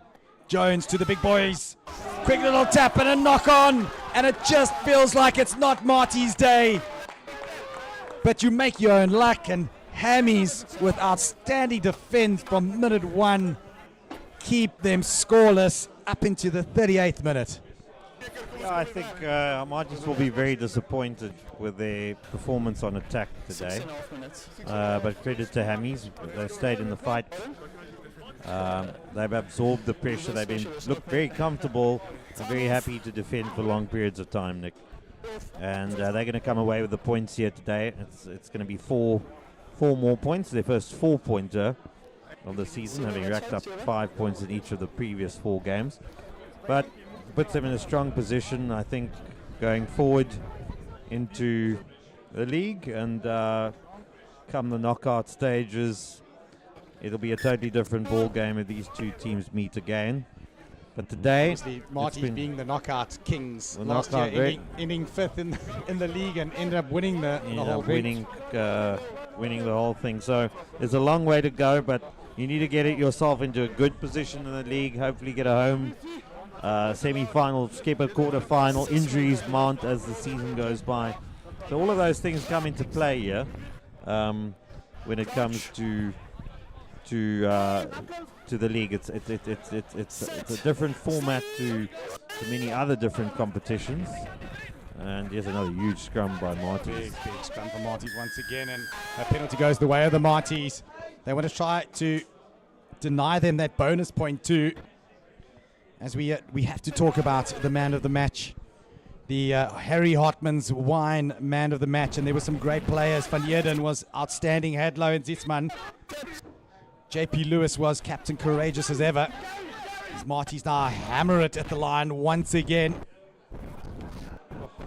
Jones to the big boys. Quick little tap and a knock on, and it just feels like it's not Marty's day. But you make your own luck, and Hammies with outstanding defense from minute one keep them scoreless up into the 38th minute. Yeah, I think Martins will be very disappointed with their performance on attack today. 6.5 minutes. But credit to Hammies, they stayed in the fight. They've absorbed the pressure. They've looked very comfortable and very happy to defend for long periods of time, Nick. And they're going to come away with the points here today. It's going to be four more points, their first 4-pointer of the season, having racked up 5 points in each of the previous 4 games. But puts them in a strong position, I think, going forward into the league, and come the knockout stages, it'll be a totally different ball game if these two teams meet again. But today, obviously, Marty's being the knockout kings the last knockout year, ending 5th in the league, and ended up winning the whole thing. winning the whole thing. So there's a long way to go, but you need to get it yourself into a good position in the league. Hopefully, get a home semi-final, skip a quarter-final. Injuries mount as the season goes by. So all of those things come into play here when it comes to the league. It's a different format to many other different competitions. And here's another huge scrum by Martys. Big scrum for Martys once again, and a penalty goes the way of the Martys. They want to try to deny them that bonus point too. As we have to talk about the man of the match, the Harry Hartman's wine man of the match, and there were some great players. Van Heerden was outstanding, Hadlow and Zitzman. JP Lewis was captain, courageous as ever. These Martys now hammer it at the line once again.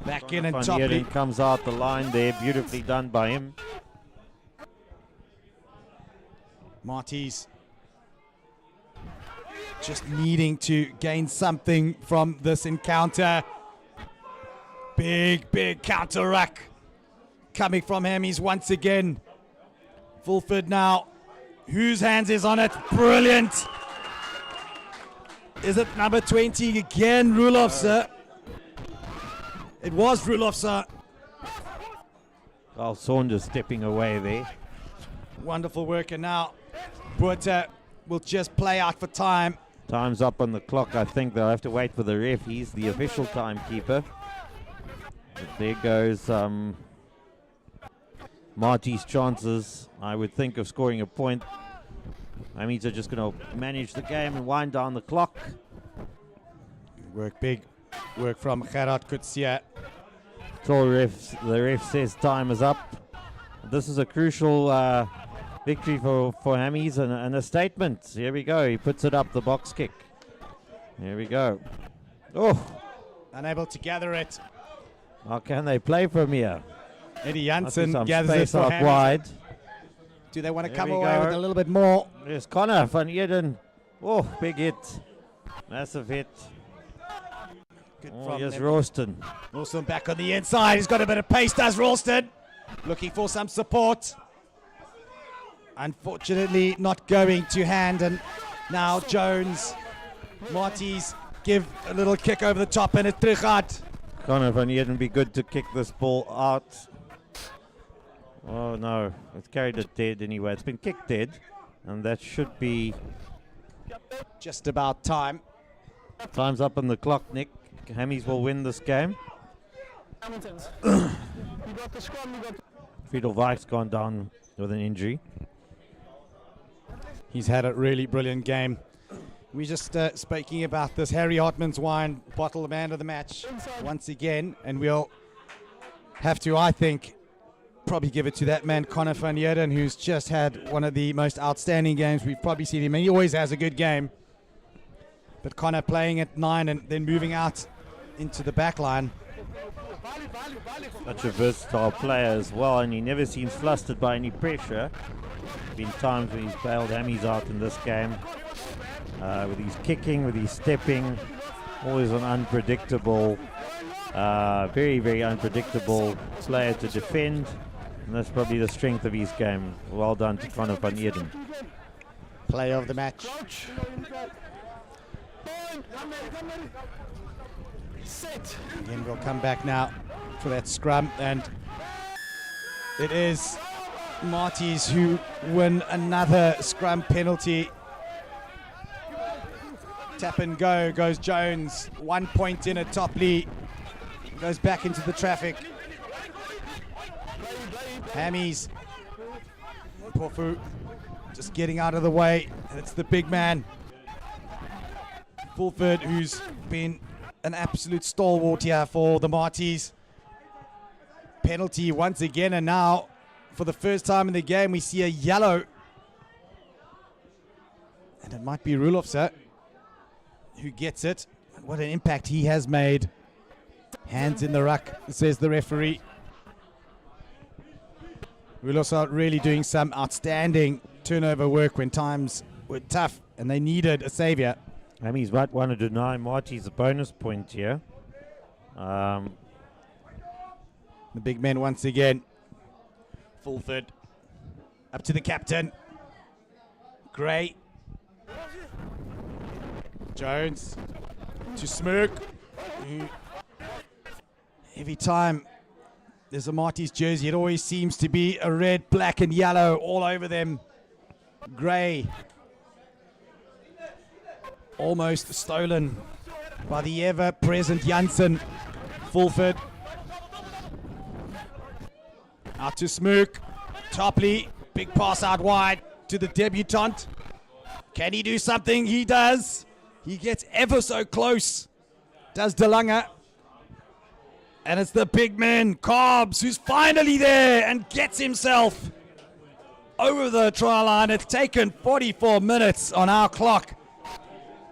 Back in, and Van Topley Heerden comes out the line there, beautifully done by him. Martys just needing to gain something from this encounter. Big counter ruck coming from Hammies once again. Fulford now. Whose hands is on it? Brilliant. Is it number 20 again? Rulof, sir. It was Rulof, sir. Carl Saunders stepping away there. Wonderful work, and now Buerta will just play out for time. Time's up on the clock. I think they'll have to wait for the ref. He's the official timekeeper. But there goes Marty's chances, I would think, of scoring a point. Hammies are just going to manage the game and wind down the clock. Big work from Gerard Kutsia. Till the ref says time is up. This is a crucial victory for Hammies, and a statement. Here we go. He puts it up, the box kick. Here we go. Oh, Unable to gather it. how can they play from here? Eddie Must be Janssen some gathers it space for out Hammies. wide. Do they want to There come we away go. with a little bit more? There's Connor van Heerden. Oh, big hit. Massive hit. Good Oh, from here's them. Ralston. Ralston back on the inside. He's got a bit of pace, does Ralston. Looking for some support. Unfortunately, not going to hand. And now Jones. Martys give a little kick over the top, and it's terug. Connor van Heerden be good to kick this ball out. Oh no, it's carried it dead anyway. It's been kicked dead, and that should be Just about time. time's up on the clock, Nick. Hammies will win this game. Hamilton's. You got the scrum, you got Friedel Weich's gone down with an injury. He's had a really brilliant game. We just speaking about this Harry Hartman's wine bottle man of the match once again, and we'll have to, I think, probably give it to that man Connor van Heerden, who's just had one of the most outstanding games we've probably seen him. And he always has a good game, but Connor playing at 9 and then moving out into the back line. Such a versatile player as well, and he never seems flustered by any pressure. Been times when he's bailed Hammies out in this game, with his kicking, with his stepping. Always an unpredictable, very, very unpredictable player to defend. And that's probably the strength of his game. Well done to Conor van Eden. Player of the match. Again, we'll come back now for that scrum, and it is Marties who win another scrum penalty. Tap and go goes Jones. 1 point in at Topley. Goes back into the traffic. Hammies. Pofu just getting out of the way. And it's the big man, Fulford, who's been an absolute stalwart here for the Marties. Penalty once again, and now for the first time in the game we see a yellow. And it might be Rulofse who gets it. And what an impact he has made. Hands in the ruck, says the referee. Rulofse really doing some outstanding turnover work when times were tough and they needed a saviour. He's might want to deny Marty's a bonus point here. The big men once again. Fulford up to the captain. Gray. Jones to Smirk. Every time there's a Marty's jersey, it always seems to be a red, black and yellow all over them. Gray. Almost stolen by the ever-present Janssen. Fulford. Out to Smook. Topley. Big pass out wide to the debutant. Can he do something? He does. He gets ever so close. Does DeLange. And it's the big man, Cobbs, who's finally there and gets himself over the try line. It's taken 44 minutes on our clock.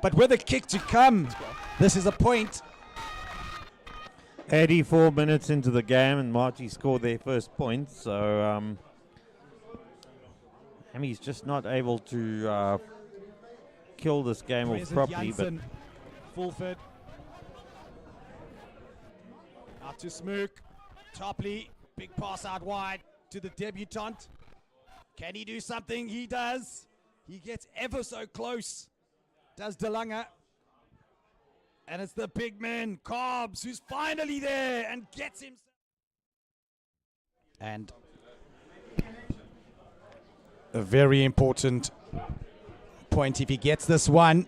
But with a kick to come, this is a point. 84 minutes into the game and Marty scored their first point. So Hammy's just not able to kill this game off properly. Janssen, Fulford. Out to Smook. Topley. Big pass out wide to the debutant. Can he do something? He does. He gets ever so close. Does DeLange. And it's the big man, Cobbs, who's finally there and gets himself. And a very important point if he gets this one.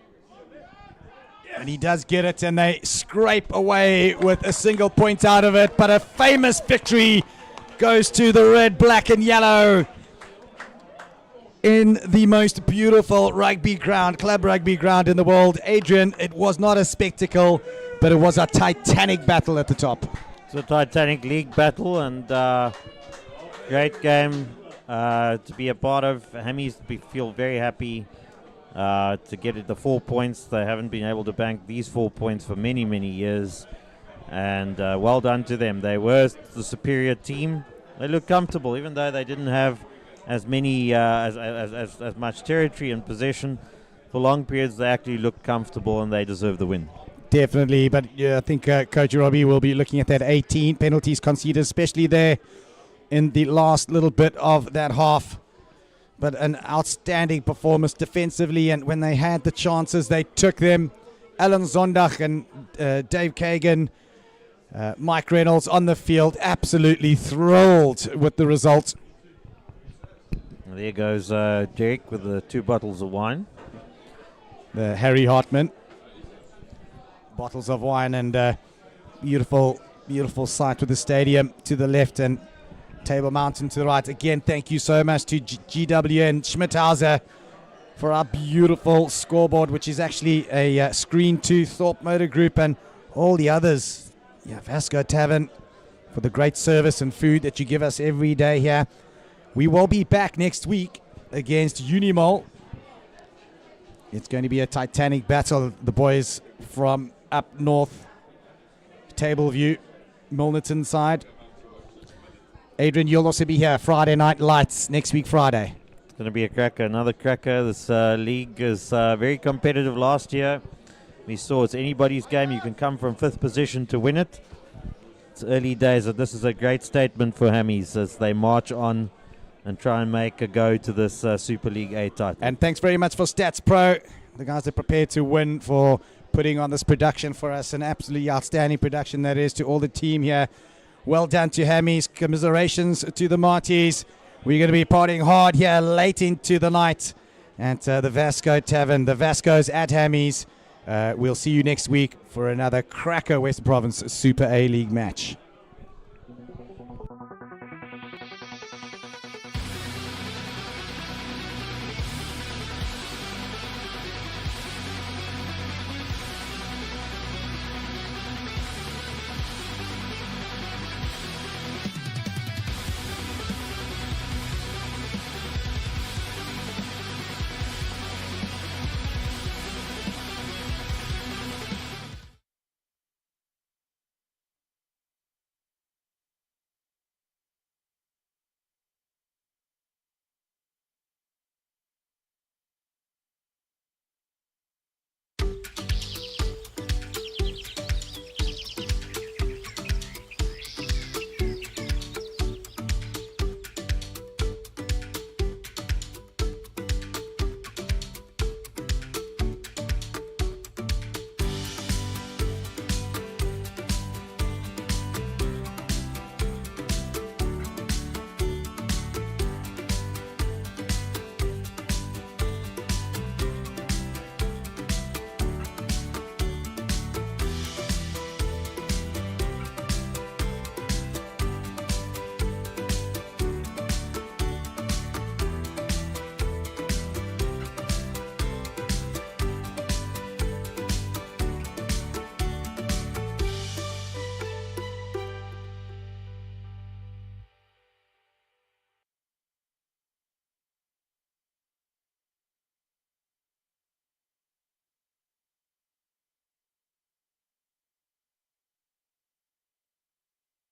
And he does get it, and they scrape away with a single point out of it. But a famous victory goes to the red, black and yellow in the most beautiful rugby ground, club rugby ground in the world. Adrian, it was not a spectacle, but it was a titanic battle at the top. It's a titanic league battle, and great game to be a part of. Hammies feel very happy to get it the 4 points. They haven't been able to bank these 4 points for many, many years. And well done to them. They were the superior team. They looked comfortable, even though they didn't have as many as much territory and possession for long periods. They actually looked comfortable and they deserve the win. Definitely, but I think Coach Robbie will be looking at that 18 penalties conceded, especially there in the last little bit of that half. But an outstanding performance defensively, and when they had the chances, they took them. Alan Zondag and Dave Kagan, Mike Reynolds on the field, absolutely thrilled with the result. There goes Derek with the 2 bottles of wine. The Harry Hartman. Bottles of wine, and beautiful, beautiful sight with the stadium to the left and Table Mountain to the right. Again, thank you so much to GW and Schmidhauser for our beautiful scoreboard, which is actually a screen to Thorpe Motor Group and all the others. Yeah, Vasco Tavern for the great service and food that you give us every day here. We will be back next week against Unimol. It's going to be a titanic battle. The boys from up north, Tableview, Milnerton side. Adrian, you'll also be here. Friday Night Lights next week, Friday. It's going to be a cracker, another cracker. This league is very competitive last year. we saw it's anybody's game. You can come from 5th position to win it. It's early days, but this is a great statement for Hammies as they march on and try and make a go to this Super League A title. And thanks very much for Statspro, the guys that prepared to win, for putting on this production for us. An absolutely outstanding production that is, to all the team here. Well done to Hammies. Commiserations to the Marties. We're going to be partying hard here late into the night at the Vasco Tavern. The Vasco's at Hammies. We'll see you next week for another cracker Western Province Super A League match.